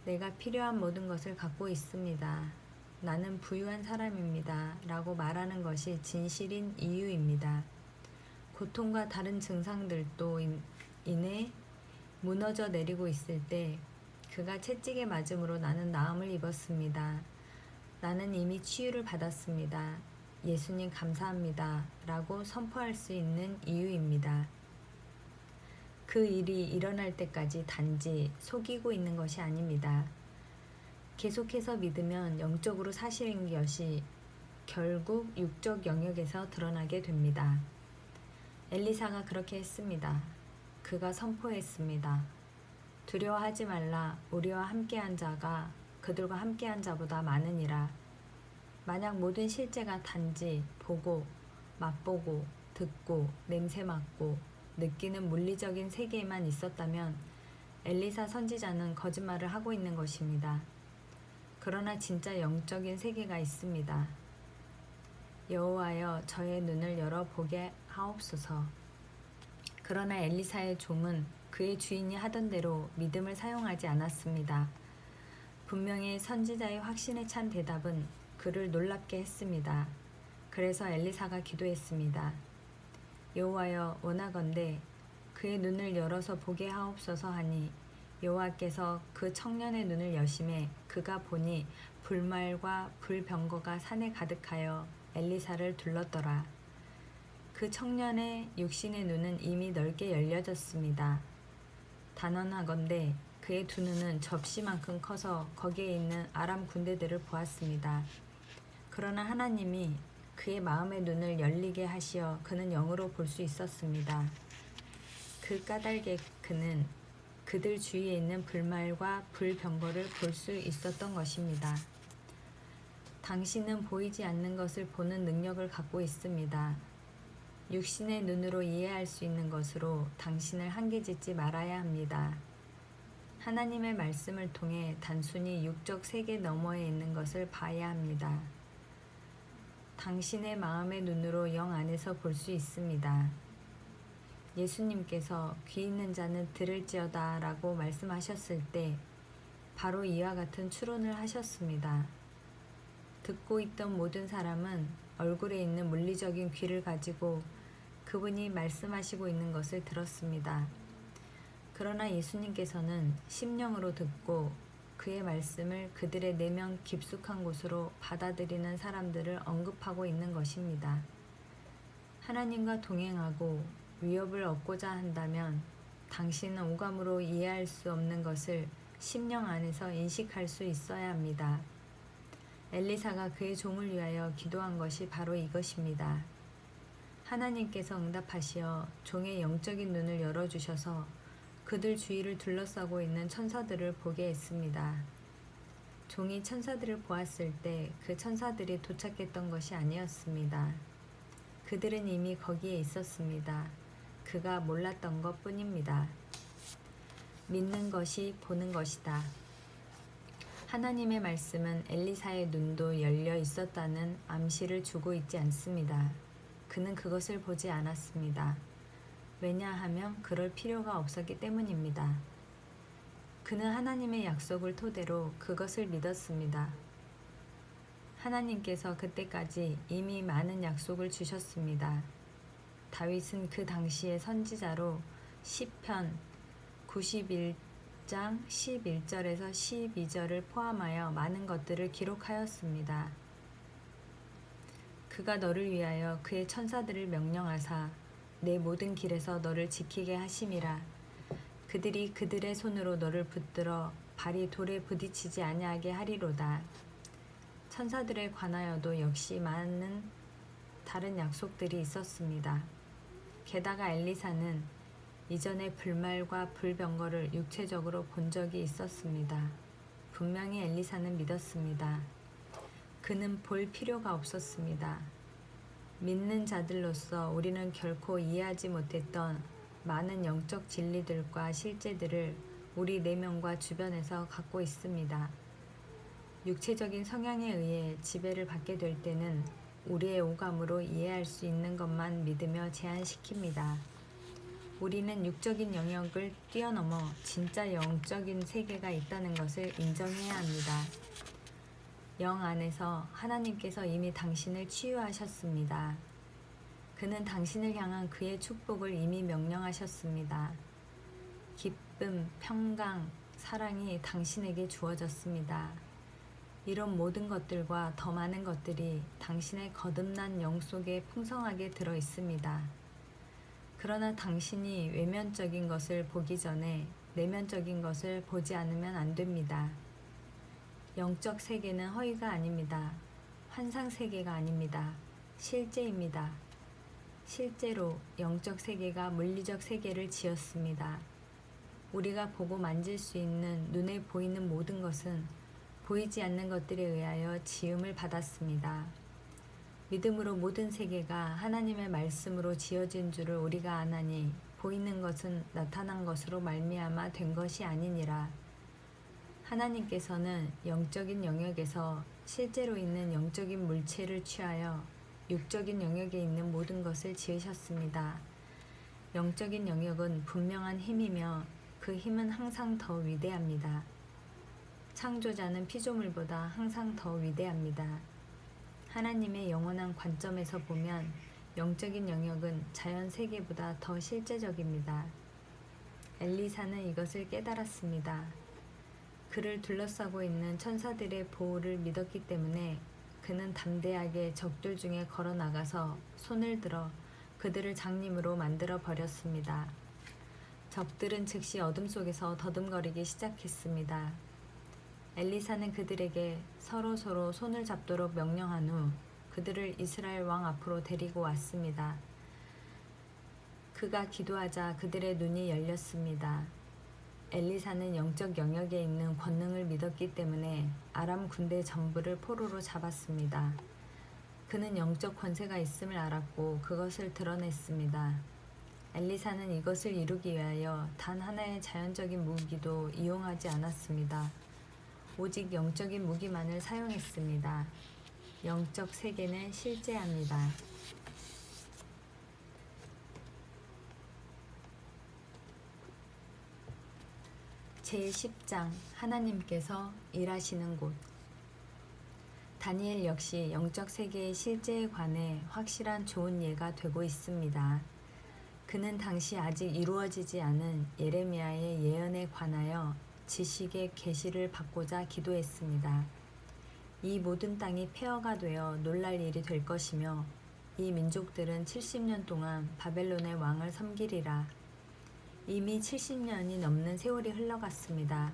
내가 필요한 모든 것을 갖고 있습니다. 나는 부유한 사람입니다. 라고 말하는 것이 진실인 이유입니다. 고통과 다른 증상들도 인해 무너져 내리고 있을 때 그가 채찍에 맞음으로 나는 나음을 입었습니다. 나는 이미 치유를 받았습니다. 예수님 감사합니다. 라고 선포할 수 있는 이유입니다. 그 일이 일어날 때까지 단지 속이고 있는 것이 아닙니다. 계속해서 믿으면 영적으로 사실인 것이 결국 육적 영역에서 드러나게 됩니다. 엘리사가 그렇게 했습니다. 그가 선포했습니다. 두려워하지 말라. 우리와 함께한 자가 그들과 함께한 자보다 많으니라. 만약 모든 실제가 단지 보고, 맛보고, 듣고, 냄새 맡고, 느끼는 물리적인 세계에만 있었다면 엘리사 선지자는 거짓말을 하고 있는 것입니다. 그러나 진짜 영적인 세계가 있습니다. 여호와여 저의 눈을 열어 보게 하옵소서. 그러나 엘리사의 종은 그의 주인이 하던 대로 믿음을 사용하지 않았습니다. 분명히 선지자의 확신에 찬 대답은 그를 놀랍게 했습니다. 그래서 엘리사가 기도했습니다. 여호와여 원하건대 그의 눈을 열어서 보게 하옵소서 하니 여호와께서 그 청년의 눈을 여심해 그가 보니 불말과 불병거가 산에 가득하여 엘리사를 둘렀더라. 그 청년의 육신의 눈은 이미 넓게 열려졌습니다. 단언하건대 그의 두 눈은 접시만큼 커서 거기에 있는 아람 군대들을 보았습니다. 그러나 하나님이 그의 마음의 눈을 열리게 하시어 그는 영으로 볼 수 있었습니다. 그 까닭에 그는 그들 주위에 있는 불말과 불병거를 볼 수 있었던 것입니다. 당신은 보이지 않는 것을 보는 능력을 갖고 있습니다. 육신의 눈으로 이해할 수 있는 것으로 당신을 한계짓지 말아야 합니다. 하나님의 말씀을 통해 단순히 육적 세계 너머에 있는 것을 봐야 합니다. 당신의 마음의 눈으로 영 안에서 볼 수 있습니다. 예수님께서 귀 있는 자는 들을지어다 라고 말씀하셨을 때 바로 이와 같은 추론을 하셨습니다. 듣고 있던 모든 사람은 얼굴에 있는 물리적인 귀를 가지고 그분이 말씀하시고 있는 것을 들었습니다. 그러나 예수님께서는 심령으로 듣고 그의 말씀을 그들의 내면 깊숙한 곳으로 받아들이는 사람들을 언급하고 있는 것입니다. 하나님과 동행하고 위협을 얻고자 한다면 당신은 오감으로 이해할 수 없는 것을 심령 안에서 인식할 수 있어야 합니다. 엘리사가 그의 종을 위하여 기도한 것이 바로 이것입니다. 하나님께서 응답하시어 종의 영적인 눈을 열어주셔서 그들 주위를 둘러싸고 있는 천사들을 보게 했습니다. 종이 천사들을 보았을 때 그 천사들이 도착했던 것이 아니었습니다. 그들은 이미 거기에 있었습니다. 그가 몰랐던 것 뿐입니다. 믿는 것이 보는 것이다. 하나님의 말씀은 엘리사의 눈도 열려 있었다는 암시를 주고 있지 않습니다. 그는 그것을 보지 않았습니다. 왜냐하면 그럴 필요가 없었기 때문입니다. 그는 하나님의 약속을 토대로 그것을 믿었습니다. 하나님께서 그때까지 이미 많은 약속을 주셨습니다. 다윗은 그 당시의 선지자로 시편 91장 11절에서 12절을 포함하여 많은 것들을 기록하였습니다. 그가 너를 위하여 그의 천사들을 명령하사 내 모든 길에서 너를 지키게 하심이라. 그들이 그들의 손으로 너를 붙들어 발이 돌에 부딪히지 아니하게 하리로다. 천사들에 관하여도 역시 많은 다른 약속들이 있었습니다. 게다가 엘리사는 이전에 불말과 불병거를 육체적으로 본 적이 있었습니다. 분명히 엘리사는 믿었습니다. 그는 볼 필요가 없었습니다. 믿는 자들로서 우리는 결코 이해하지 못했던 많은 영적 진리들과 실제들을 우리 내면과 주변에서 갖고 있습니다. 육체적인 성향에 의해 지배를 받게 될 때는 우리의 오감으로 이해할 수 있는 것만 믿으며 제한시킵니다. 우리는 육적인 영역을 뛰어넘어 진짜 영적인 세계가 있다는 것을 인정해야 합니다. 영 안에서 하나님께서 이미 당신을 치유하셨습니다. 그는 당신을 향한 그의 축복을 이미 명령하셨습니다. 기쁨, 평강, 사랑이 당신에게 주어졌습니다. 이런 모든 것들과 더 많은 것들이 당신의 거듭난 영 속에 풍성하게 들어 있습니다. 그러나 당신이 외면적인 것을 보기 전에 내면적인 것을 보지 않으면 안 됩니다. 영적 세계는 허위가 아닙니다. 환상 세계가 아닙니다. 실제입니다. 실제로 영적 세계가 물리적 세계를 지었습니다. 우리가 보고 만질 수 있는 눈에 보이는 모든 것은 보이지 않는 것들에 의하여 지음을 받았습니다. 믿음으로 모든 세계가 하나님의 말씀으로 지어진 줄을 우리가 아나니 보이는 것은 나타난 것으로 말미암아 된 것이 아니니라. 하나님께서는 영적인 영역에서 실제로 있는 영적인 물체를 취하여 육적인 영역에 있는 모든 것을 지으셨습니다. 영적인 영역은 분명한 힘이며 그 힘은 항상 더 위대합니다. 창조자는 피조물보다 항상 더 위대합니다. 하나님의 영원한 관점에서 보면 영적인 영역은 자연 세계보다 더 실제적입니다. 엘리사는 이것을 깨달았습니다. 그를 둘러싸고 있는 천사들의 보호를 믿었기 때문에 그는 담대하게 적들 중에 걸어 나가서 손을 들어 그들을 장님으로 만들어 버렸습니다. 적들은 즉시 어둠 속에서 더듬거리기 시작했습니다. 엘리사는 그들에게 서로 손을 잡도록 명령한 후 그들을 이스라엘 왕 앞으로 데리고 왔습니다. 그가 기도하자 그들의 눈이 열렸습니다. 엘리사는 영적 영역에 있는 권능을 믿었기 때문에 아람 군대 전부를 포로로 잡았습니다. 그는 영적 권세가 있음을 알았고 그것을 드러냈습니다. 엘리사는 이것을 이루기 위하여 단 하나의 자연적인 무기도 이용하지 않았습니다. 오직 영적인 무기만을 사용했습니다. 영적 세계는 실제합니다. 제10장 하나님께서 일하시는 곳. 다니엘 역시 영적 세계의 실제에 관해 확실한 좋은 예가 되고 있습니다. 그는 당시 아직 이루어지지 않은 예레미야의 예언에 관하여 지식의 계시를 받고자 기도했습니다. 이 모든 땅이 폐허가 되어 놀랄 일이 될 것이며 이 민족들은 70년 동안 바벨론의 왕을 섬기리라. 이미 70년이 넘는 세월이 흘러갔습니다.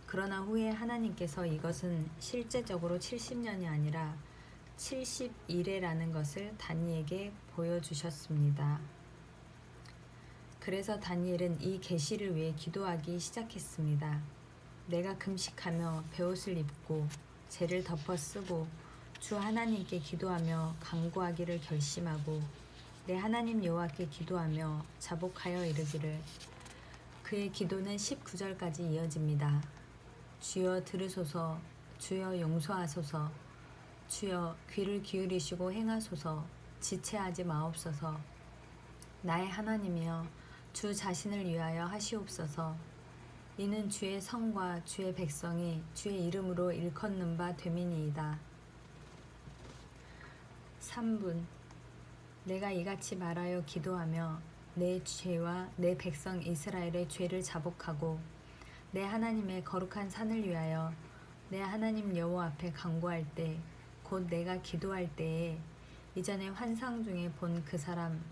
그러나 후에 하나님께서 이것은 실제적으로 70년이 아니라 71회라는 것을 다니엘에게 보여주셨습니다. 그래서 다니엘은 이 계시를 위해 기도하기 시작했습니다. 내가 금식하며 베옷을 입고 재를 덮어 쓰고 주 하나님께 기도하며 간구하기를 결심하고 내 하나님 여호와께 기도하며 자복하여 이르기를. 그의 기도는 19절까지 이어집니다. 주여 들으소서, 주여 용서하소서, 주여 귀를 기울이시고 행하소서, 지체하지 마옵소서. 나의 하나님이여 주 자신을 위하여 하시옵소서. 이는 주의 성과 주의 백성이 주의 이름으로 일컫는 바 됨이니이다. 3분. 내가 이같이 말하여 기도하며 내 죄와 내 백성 이스라엘의 죄를 자복하고 내 하나님의 거룩한 산을 위하여 내 하나님 여호와 앞에 간구할 때 곧 내가 기도할 때에 이전에 환상 중에 본 그 사람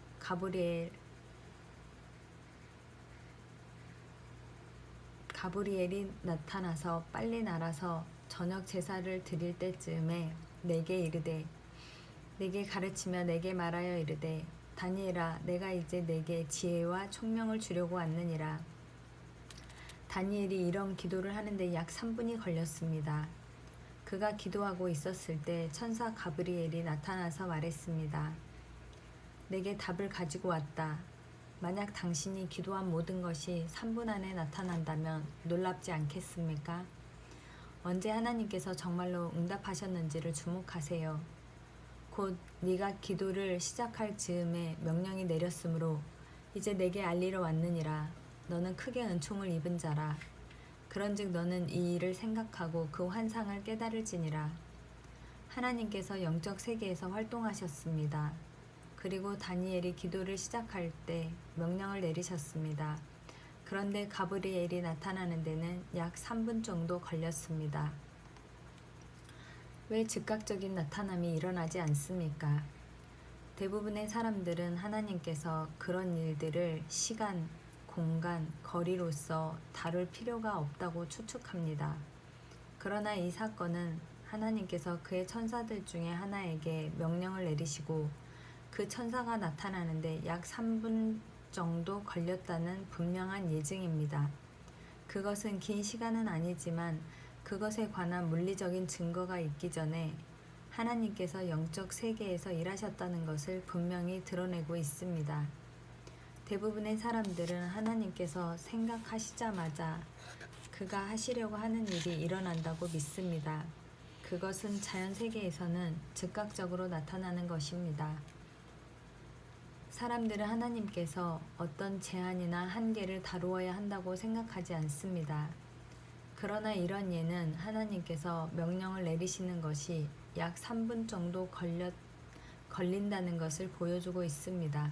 가브리엘이 나타나서 빨리 날아서 저녁 제사를 드릴 때쯤에 내게 이르되 내게 가르치며 내게 말하여 이르되 다니엘아 내가 이제 내게 지혜와 총명을 주려고 왔느니라. 다니엘이 이런 기도를 하는데 약 3분이 걸렸습니다. 그가 기도하고 있었을 때 천사 가브리엘이 나타나서 말했습니다. 내게 답을 가지고 왔다. 만약 당신이 기도한 모든 것이 3분 안에 나타난다면 놀랍지 않겠습니까? 언제 하나님께서 정말로 응답하셨는지를 주목하세요. 곧 네가 기도를 시작할 즈음에 명령이 내렸으므로 이제 내게 알리러 왔느니라. 너는 크게 은총을 입은 자라. 그런즉 너는 이 일을 생각하고 그 환상을 깨달을지니라. 하나님께서 영적 세계에서 활동하셨습니다. 그리고 다니엘이 기도를 시작할 때 명령을 내리셨습니다. 그런데 가브리엘이 나타나는 데는 약 3분 정도 걸렸습니다. 왜 즉각적인 나타남이 일어나지 않습니까? 대부분의 사람들은 하나님께서 그런 일들을 시간, 공간, 거리로서 다룰 필요가 없다고 추측합니다. 그러나 이 사건은 하나님께서 그의 천사들 중에 하나에게 명령을 내리시고 그 천사가 나타나는데 약 3분 정도 걸렸다는 분명한 예증입니다. 그것은 긴 시간은 아니지만 그것에 관한 물리적인 증거가 있기 전에 하나님께서 영적 세계에서 일하셨다는 것을 분명히 드러내고 있습니다. 대부분의 사람들은 하나님께서 생각하시자마자 그가 하시려고 하는 일이 일어난다고 믿습니다. 그것은 자연 세계에서는 즉각적으로 나타나는 것입니다. 사람들은 하나님께서 어떤 제한이나 한계를 다루어야 한다고 생각하지 않습니다. 그러나 이런 예는 하나님께서 명령을 내리시는 것이 약 3분 정도 걸린다는 것을 보여주고 있습니다.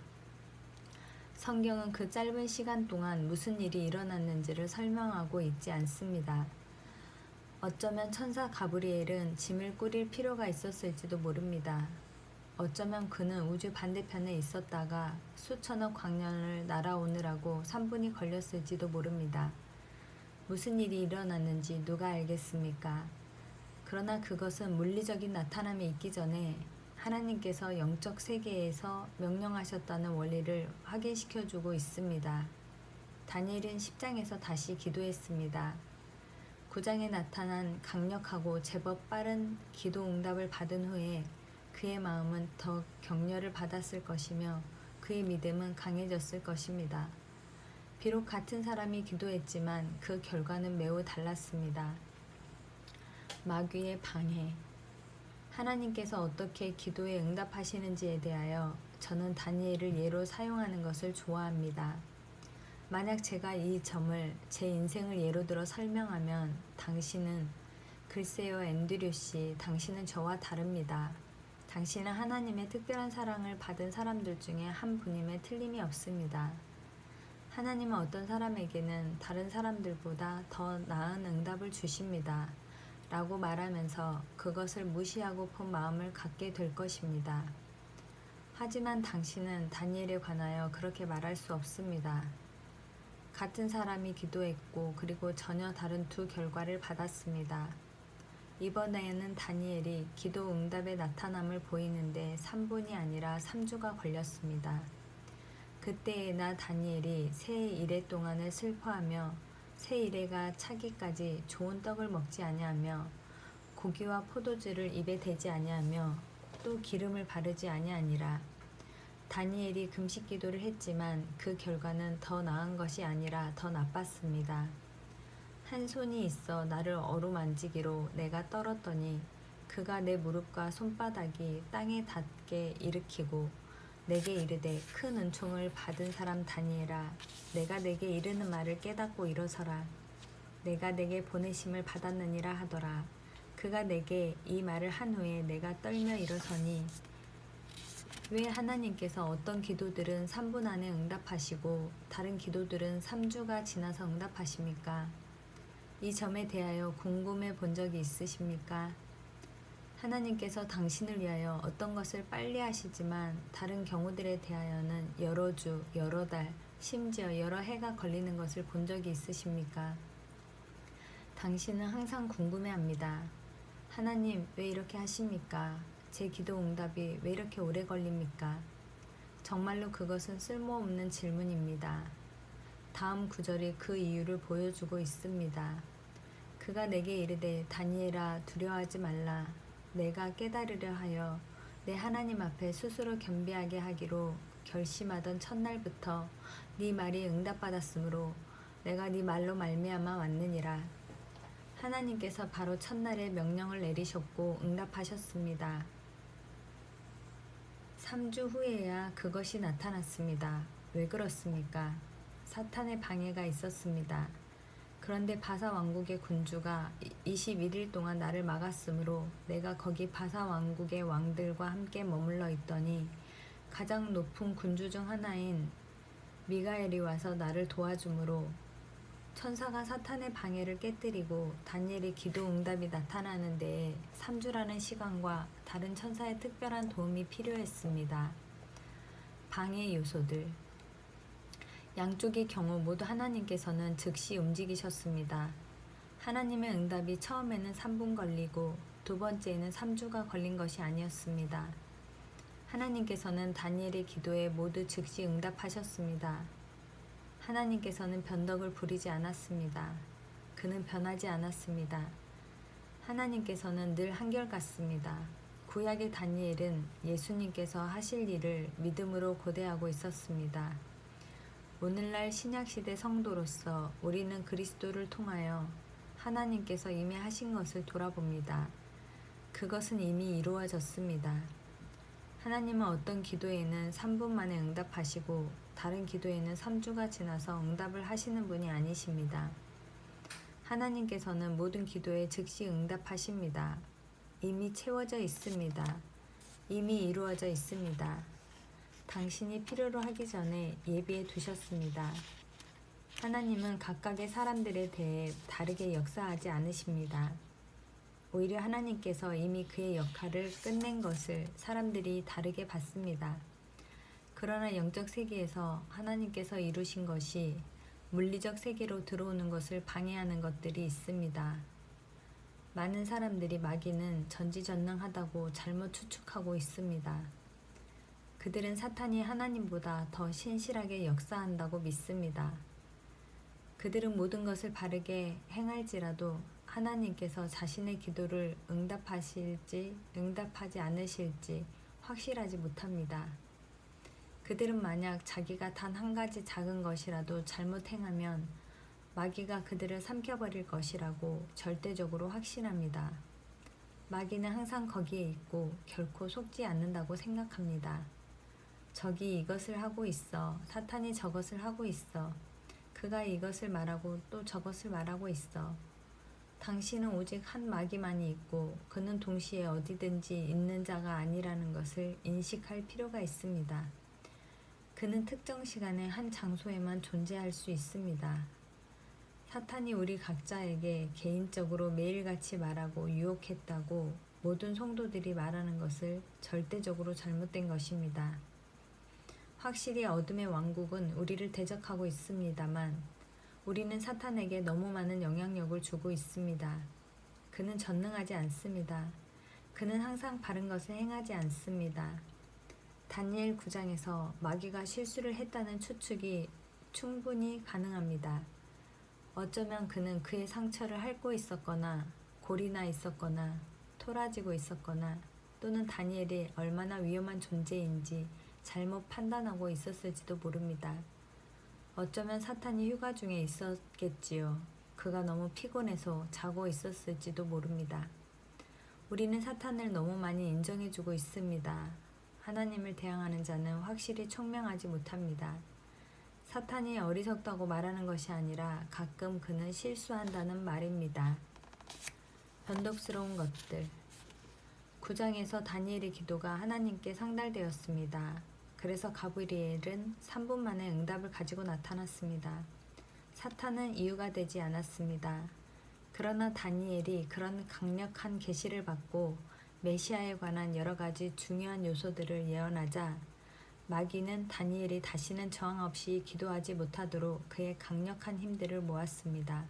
성경은 그 짧은 시간 동안 무슨 일이 일어났는지를 설명하고 있지 않습니다. 어쩌면 천사 가브리엘은 짐을 꾸릴 필요가 있었을지도 모릅니다. 어쩌면 그는 우주 반대편에 있었다가 수천억 광년을 날아오느라고 3분이 걸렸을지도 모릅니다. 무슨 일이 일어났는지 누가 알겠습니까? 그러나 그것은 물리적인 나타남이 있기 전에 하나님께서 영적 세계에서 명령하셨다는 원리를 확인시켜주고 있습니다. 다니엘은 10장에서 다시 기도했습니다. 9장에 나타난 강력하고 제법 빠른 기도 응답을 받은 후에 그의 마음은 더 격려를 받았을 것이며 그의 믿음은 강해졌을 것입니다. 비록 같은 사람이 기도했지만 그 결과는 매우 달랐습니다. 마귀의 방해. 하나님께서 어떻게 기도에 응답하시는지에 대하여 저는 다니엘을 예로 사용하는 것을 좋아합니다. 만약 제가 이 점을 제 인생을 예로 들어 설명하면 당신은 글쎄요 앤드류 씨, 당신은 저와 다릅니다. 당신은 하나님의 특별한 사랑을 받은 사람들 중에 한 분임에 틀림이 없습니다. 하나님은 어떤 사람에게는 다른 사람들보다 더 나은 응답을 주십니다. 라고 말하면서 그것을 무시하고 본 마음을 갖게 될 것입니다. 하지만 당신은 다니엘에 관하여 그렇게 말할 수 없습니다. 같은 사람이 기도했고 그리고 전혀 다른 두 결과를 받았습니다. 이번에는 다니엘이 기도 응답의 나타남을 보이는데 3분이 아니라 3주가 걸렸습니다. 그때에나 다니엘이 새 이래 동안을 슬퍼하며 새 이래가 차기까지 좋은 떡을 먹지 아니하며 고기와 포도주를 입에 대지 아니하며 또 기름을 바르지 아니하니라. 다니엘이 금식 기도를 했지만 그 결과는 더 나은 것이 아니라 더 나빴습니다. 한 손이 있어 나를 어루만지기로 내가 떨었더니 그가 내 무릎과 손바닥이 땅에 닿게 일으키고 내게 이르되 큰 은총을 받은 사람 다니엘아, 내가 내게 이르는 말을 깨닫고 일어서라. 내가 내게 보내심을 받았느니라 하더라. 그가 내게 이 말을 한 후에 내가 떨며 일어서니 왜 하나님께서 어떤 기도들은 3분 안에 응답하시고 다른 기도들은 3주가 지나서 응답하십니까? 이 점에 대하여 궁금해 본 적이 있으십니까? 하나님께서 당신을 위하여 어떤 것을 빨리 하시지만 다른 경우들에 대하여는 여러 주, 여러 달, 심지어 여러 해가 걸리는 것을 본 적이 있으십니까? 당신은 항상 궁금해합니다. 하나님, 왜 이렇게 하십니까? 제 기도 응답이 왜 이렇게 오래 걸립니까? 정말로 그것은 쓸모없는 질문입니다. 다음 구절이 그 이유를 보여주고 있습니다. 그가 내게 이르되 다니엘아 두려워하지 말라. 내가 깨달으려 하여 내 하나님 앞에 스스로 겸비하게 하기로 결심하던 첫날부터 네 말이 응답받았으므로 내가 네 말로 말미암아 왔느니라. 하나님께서 바로 첫날에 명령을 내리셨고 응답하셨습니다. 3주 후에야 그것이 나타났습니다. 왜 그렇습니까? 사탄의 방해가 있었습니다. 그런데 바사 왕국의 군주가 21일 동안 나를 막았으므로 내가 거기 바사 왕국의 왕들과 함께 머물러 있더니 가장 높은 군주 중 하나인 미가엘이 와서 나를 도와주므로 천사가 사탄의 방해를 깨뜨리고 다니엘의 기도 응답이 나타나는 데에 3주라는 시간과 다른 천사의 특별한 도움이 필요했습니다. 방해 요소들. 양쪽의 경우 모두 하나님께서는 즉시 움직이셨습니다. 하나님의 응답이 처음에는 3분 걸리고 두 번째에는 3주가 걸린 것이 아니었습니다. 하나님께서는 다니엘의 기도에 모두 즉시 응답하셨습니다. 하나님께서는 변덕을 부리지 않았습니다. 그는 변하지 않았습니다. 하나님께서는 늘 한결같습니다. 구약의 다니엘은 예수님께서 하실 일을 믿음으로 고대하고 있었습니다. 오늘날 신약시대 성도로서 우리는 그리스도를 통하여 하나님께서 이미 하신 것을 돌아봅니다. 그것은 이미 이루어졌습니다. 하나님은 어떤 기도에는 3분 만에 응답하시고 다른 기도에는 3주가 지나서 응답을 하시는 분이 아니십니다. 하나님께서는 모든 기도에 즉시 응답하십니다. 이미 채워져 있습니다. 이미 이루어져 있습니다. 당신이 필요로 하기 전에 예비해 두셨습니다. 하나님은 각각의 사람들에 대해 다르게 역사하지 않으십니다. 오히려 하나님께서 이미 그의 역할을 끝낸 것을 사람들이 다르게 봤습니다. 그러나 영적 세계에서 하나님께서 이루신 것이 물리적 세계로 들어오는 것을 방해하는 것들이 있습니다. 많은 사람들이 마귀는 전지전능하다고 잘못 추측하고 있습니다. 그들은 사탄이 하나님보다 더 신실하게 역사한다고 믿습니다. 그들은 모든 것을 바르게 행할지라도 하나님께서 자신의 기도를 응답하실지 응답하지 않으실지 확실하지 못합니다. 그들은 만약 자기가 단 한 가지 작은 것이라도 잘못 행하면 마귀가 그들을 삼켜버릴 것이라고 절대적으로 확신합니다. 마귀는 항상 거기에 있고 결코 속지 않는다고 생각합니다. 적이 이것을 하고 있어. 사탄이 저것을 하고 있어. 그가 이것을 말하고 또 저것을 말하고 있어. 당신은 오직 한 마귀만이 있고 그는 동시에 어디든지 있는 자가 아니라는 것을 인식할 필요가 있습니다. 그는 특정 시간에 한 장소에만 존재할 수 있습니다. 사탄이 우리 각자에게 개인적으로 매일같이 말하고 유혹했다고 모든 성도들이 말하는 것을 절대적으로 잘못된 것입니다. 확실히 어둠의 왕국은 우리를 대적하고 있습니다만 우리는 사탄에게 너무 많은 영향력을 주고 있습니다. 그는 전능하지 않습니다. 그는 항상 바른 것을 행하지 않습니다. 다니엘 9장에서 마귀가 실수를 했다는 추측이 충분히 가능합니다. 어쩌면 그는 그의 상처를 핥고 있었거나 골이 나 있었거나 토라지고 있었거나 또는 다니엘이 얼마나 위험한 존재인지 잘못 판단하고 있었을지도 모릅니다. 어쩌면 사탄이 휴가 중에 있었겠지요. 그가 너무 피곤해서 자고 있었을지도 모릅니다. 우리는 사탄을 너무 많이 인정해주고 있습니다. 하나님을 대항하는 자는 확실히 총명하지 못합니다. 사탄이 어리석다고 말하는 것이 아니라 가끔 그는 실수한다는 말입니다. 변덕스러운 것들. 9장에서 다니엘의 기도가 하나님께 상달되었습니다. 그래서 가브리엘은 3분 만에 응답을 가지고 나타났습니다. 사탄은 이유가 되지 않았습니다. 그러나 다니엘이 그런 강력한 계시를 받고 메시아에 관한 여러 가지 중요한 요소들을 예언하자 마귀는 다니엘이 다시는 저항 없이 기도하지 못하도록 그의 강력한 힘들을 모았습니다.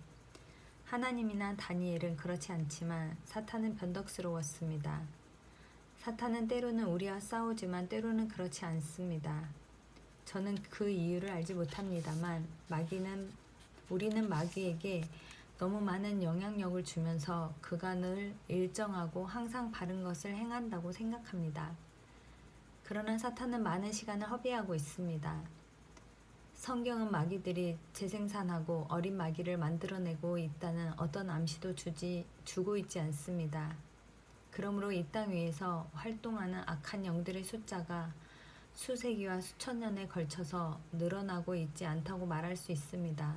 하나님이나 다니엘은 그렇지 않지만 사탄은 변덕스러웠습니다. 사탄은 때로는 우리와 싸우지만 때로는 그렇지 않습니다. 저는 그 이유를 알지 못합니다만 우리는 마귀에게 너무 많은 영향력을 주면서 그가 늘 일정하고 항상 바른 것을 행한다고 생각합니다. 그러나 사탄은 많은 시간을 허비하고 있습니다. 성경은 마귀들이 재생산하고 어린 마귀를 만들어내고 있다는 어떤 암시도 주고 있지 않습니다. 그러므로 이 땅 위에서 활동하는 악한 영들의 숫자가 수세기와 수천 년에 걸쳐서 늘어나고 있지 않다고 말할 수 있습니다.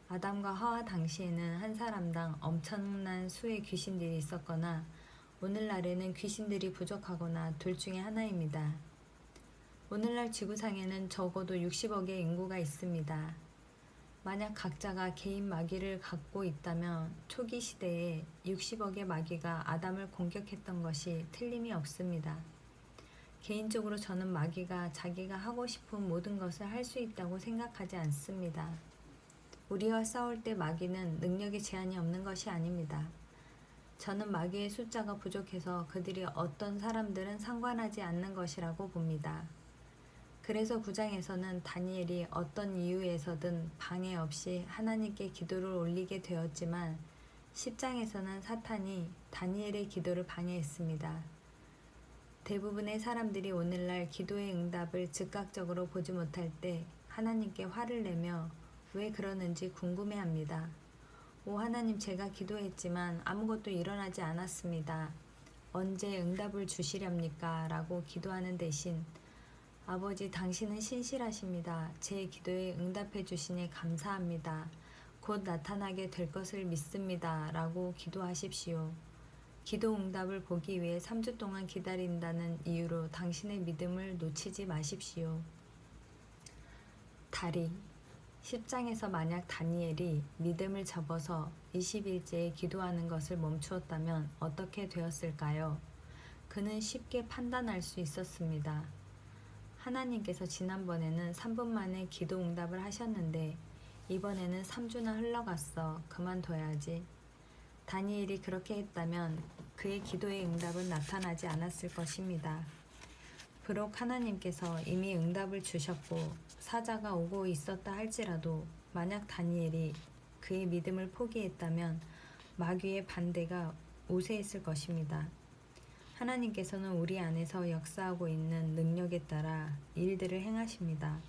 아담과 하와 당시에는 한 사람당 엄청난 수의 귀신들이 있었거나 오늘날에는 귀신들이 부족하거나 둘 중에 하나입니다. 오늘날 지구상에는 적어도 60억의 인구가 있습니다. 만약 각자가 개인 마귀를 갖고 있다면 초기 시대에 60억의 마귀가 아담을 공격했던 것이 틀림이 없습니다. 개인적으로 저는 마귀가 자기가 하고 싶은 모든 것을 할 수 있다고 생각하지 않습니다. 우리와 싸울 때 마귀는 능력에 제한이 없는 것이 아닙니다. 저는 마귀의 숫자가 부족해서 그들이 어떤 사람들은 상관하지 않는 것이라고 봅니다. 그래서 9장에서는 다니엘이 어떤 이유에서든 방해 없이 하나님께 기도를 올리게 되었지만 10장에서는 사탄이 다니엘의 기도를 방해했습니다. 대부분의 사람들이 오늘날 기도의 응답을 즉각적으로 보지 못할 때 하나님께 화를 내며 왜 그러는지 궁금해합니다. 오 하나님, 제가 기도했지만 아무것도 일어나지 않았습니다. 언제 응답을 주시렵니까? 라고 기도하는 대신 아버지, 당신은 신실하십니다. 제 기도에 응답해 주시니 감사합니다. 곧 나타나게 될 것을 믿습니다. 라고 기도하십시오. 기도 응답을 보기 위해 3주 동안 기다린다는 이유로 당신의 믿음을 놓치지 마십시오. 다리 10장에서 만약 다니엘이 믿음을 접어서 20일째에 기도하는 것을 멈추었다면 어떻게 되었을까요? 그는 쉽게 판단할 수 있었습니다. 하나님께서 지난번에는 3분 만에 기도 응답을 하셨는데 이번에는 3주나 흘러갔어. 그만둬야지. 다니엘이 그렇게 했다면 그의 기도의 응답은 나타나지 않았을 것입니다. 비록 하나님께서 이미 응답을 주셨고 사자가 오고 있었다 할지라도 만약 다니엘이 그의 믿음을 포기했다면 마귀의 반대가 우세했을 것입니다. 하나님께서는 우리 안에서 역사하고 있는 능력에 따라 일들을 행하십니다.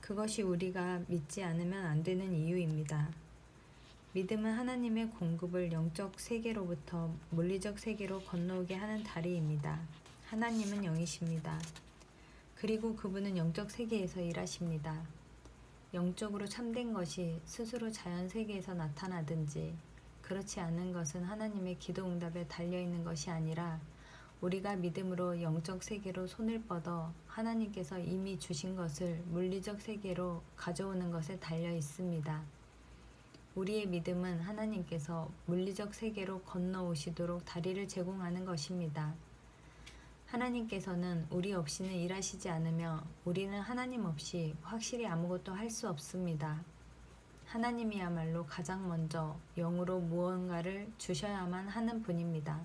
그것이 우리가 믿지 않으면 안 되는 이유입니다. 믿음은 하나님의 공급을 영적 세계로부터 물리적 세계로 건너오게 하는 다리입니다. 하나님은 영이십니다. 그리고 그분은 영적 세계에서 일하십니다. 영적으로 참된 것이 스스로 자연 세계에서 나타나든지 그렇지 않은 것은 하나님의 기도 응답에 달려있는 것이 아니라 우리가 믿음으로 영적 세계로 손을 뻗어 하나님께서 이미 주신 것을 물리적 세계로 가져오는 것에 달려 있습니다. 우리의 믿음은 하나님께서 물리적 세계로 건너오시도록 다리를 제공하는 것입니다. 하나님께서는 우리 없이는 일하시지 않으며 우리는 하나님 없이 확실히 아무것도 할 수 없습니다. 하나님이야말로 가장 먼저 영으로 무언가를 주셔야만 하는 분입니다.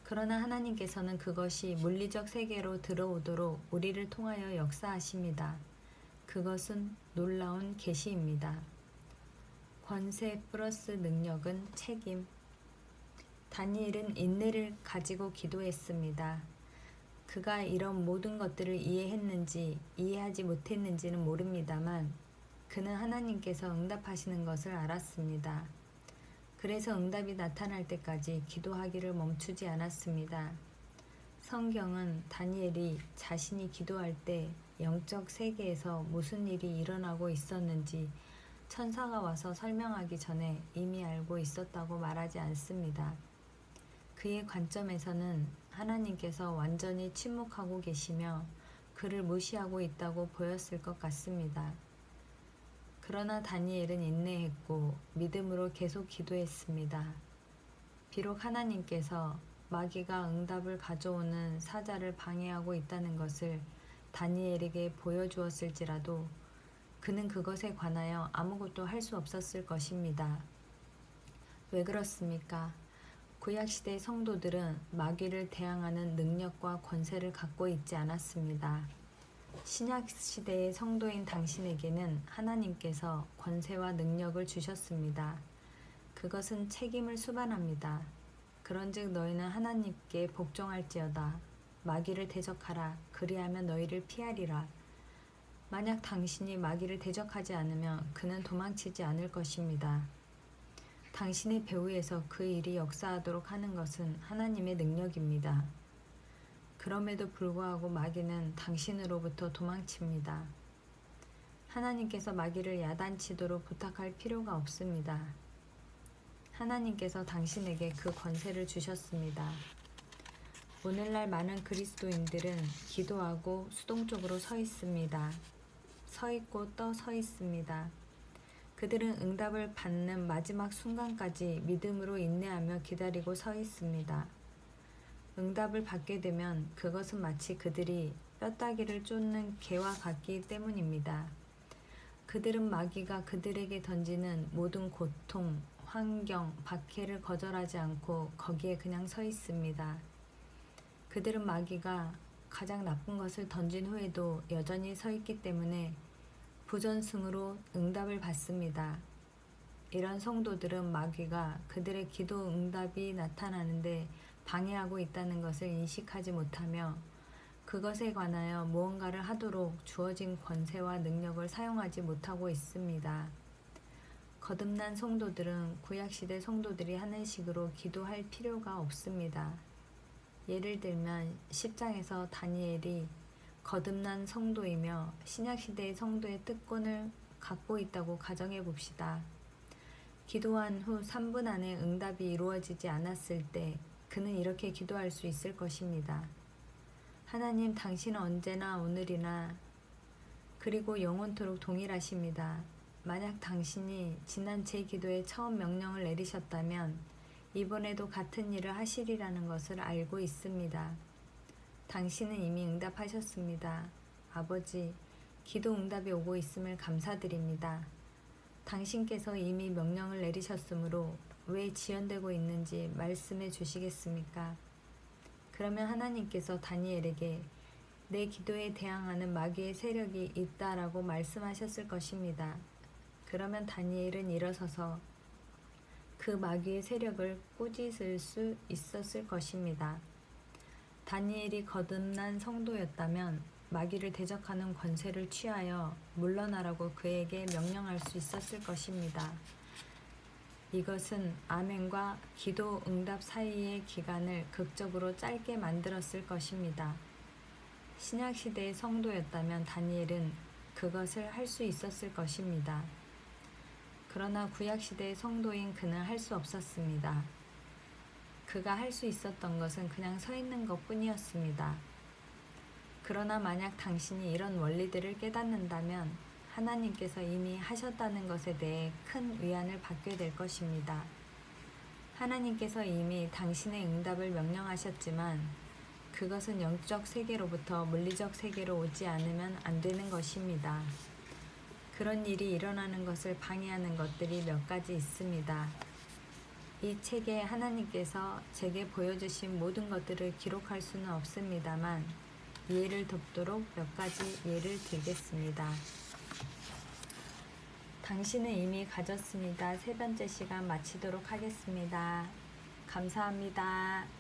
그러나 하나님께서는 그것이 물리적 세계로 들어오도록 우리를 통하여 역사하십니다. 그것은 놀라운 계시입니다. 권세 플러스 능력은 책임. 다니엘은 인내를 가지고 기도했습니다. 그가 이런 모든 것들을 이해했는지 이해하지 못했는지는 모릅니다만 그는 하나님께서 응답하시는 것을 알았습니다. 그래서 응답이 나타날 때까지 기도하기를 멈추지 않았습니다. 성경은 다니엘이 자신이 기도할 때 영적 세계에서 무슨 일이 일어나고 있었는지 천사가 와서 설명하기 전에 이미 알고 있었다고 말하지 않습니다. 그의 관점에서는 하나님께서 완전히 침묵하고 계시며 그를 무시하고 있다고 보였을 것 같습니다. 그러나 다니엘은 인내했고 믿음으로 계속 기도했습니다. 비록 하나님께서 마귀가 응답을 가져오는 사자를 방해하고 있다는 것을 다니엘에게 보여주었을지라도 그는 그것에 관하여 아무것도 할 수 없었을 것입니다. 왜 그렇습니까? 구약시대 성도들은 마귀를 대항하는 능력과 권세를 갖고 있지 않았습니다. 신약시대의 성도인 당신에게는 하나님께서 권세와 능력을 주셨습니다. 그것은 책임을 수반합니다. 그런즉 너희는 하나님께 복종할지어다. 마귀를 대적하라. 그리하면 너희를 피하리라. 만약 당신이 마귀를 대적하지 않으면 그는 도망치지 않을 것입니다. 당신의 배후에서 그 일이 역사하도록 하는 것은 하나님의 능력입니다. 그럼에도 불구하고 마귀는 당신으로부터 도망칩니다. 하나님께서 마귀를 야단치도록 부탁할 필요가 없습니다. 하나님께서 당신에게 그 권세를 주셨습니다. 오늘날 많은 그리스도인들은 기도하고 수동적으로 서 있습니다. 서 있고 또 서 있습니다. 그들은 응답을 받는 마지막 순간까지 믿음으로 인내하며 기다리고 서 있습니다. 응답을 받게 되면 그것은 마치 그들이 뼈다귀를 쫓는 개와 같기 때문입니다. 그들은 마귀가 그들에게 던지는 모든 고통, 환경, 박해를 거절하지 않고 거기에 그냥 서 있습니다. 그들은 마귀가 가장 나쁜 것을 던진 후에도 여전히 서 있기 때문에 부전승으로 응답을 받습니다. 이런 성도들은 마귀가 그들의 기도 응답이 나타나는데 방해하고 있다는 것을 인식하지 못하며 그것에 관하여 무언가를 하도록 주어진 권세와 능력을 사용하지 못하고 있습니다. 거듭난 성도들은 구약시대 성도들이 하는 식으로 기도할 필요가 없습니다. 예를 들면 10장에서 다니엘이 거듭난 성도이며 신약시대의 성도의 특권을 갖고 있다고 가정해 봅시다. 기도한 후 3분 안에 응답이 이루어지지 않았을 때 그는 이렇게 기도할 수 있을 것입니다. 하나님, 당신은 언제나 오늘이나 그리고 영원토록 동일하십니다. 만약 당신이 지난 제 기도에 처음 명령을 내리셨다면 이번에도 같은 일을 하시리라는 것을 알고 있습니다. 당신은 이미 응답하셨습니다. 아버지, 기도 응답이 오고 있음을 감사드립니다. 당신께서 이미 명령을 내리셨으므로 왜 지연되고 있는지 말씀해 주시겠습니까? 그러면 하나님께서 다니엘에게 내 기도에 대항하는 마귀의 세력이 있다라고 말씀하셨을 것입니다. 그러면 다니엘은 일어서서 그 마귀의 세력을 꾸짖을 수 있었을 것입니다. 다니엘이 거듭난 성도였다면 마귀를 대적하는 권세를 취하여 물러나라고 그에게 명령할 수 있었을 것입니다. 이것은 아멘과 기도 응답 사이의 기간을 극적으로 짧게 만들었을 것입니다. 신약시대의 성도였다면 다니엘은 그것을 할 수 있었을 것입니다. 그러나 구약시대의 성도인 그는 할 수 없었습니다. 그가 할 수 있었던 것은 그냥 서 있는 것 뿐이었습니다. 그러나 만약 당신이 이런 원리들을 깨닫는다면 하나님께서 이미 하셨다는 것에 대해 큰 위안을 받게 될 것입니다. 하나님께서 이미 당신의 응답을 명령하셨지만 그것은 영적 세계로부터 물리적 세계로 오지 않으면 안 되는 것입니다. 그런 일이 일어나는 것을 방해하는 것들이 몇 가지 있습니다. 이 책에 하나님께서 제게 보여주신 모든 것들을 기록할 수는 없습니다만 이해를 돕도록 몇 가지 예를 들겠습니다. 당신은 이미 가졌습니다. 세 번째 시간 마치도록 하겠습니다. 감사합니다.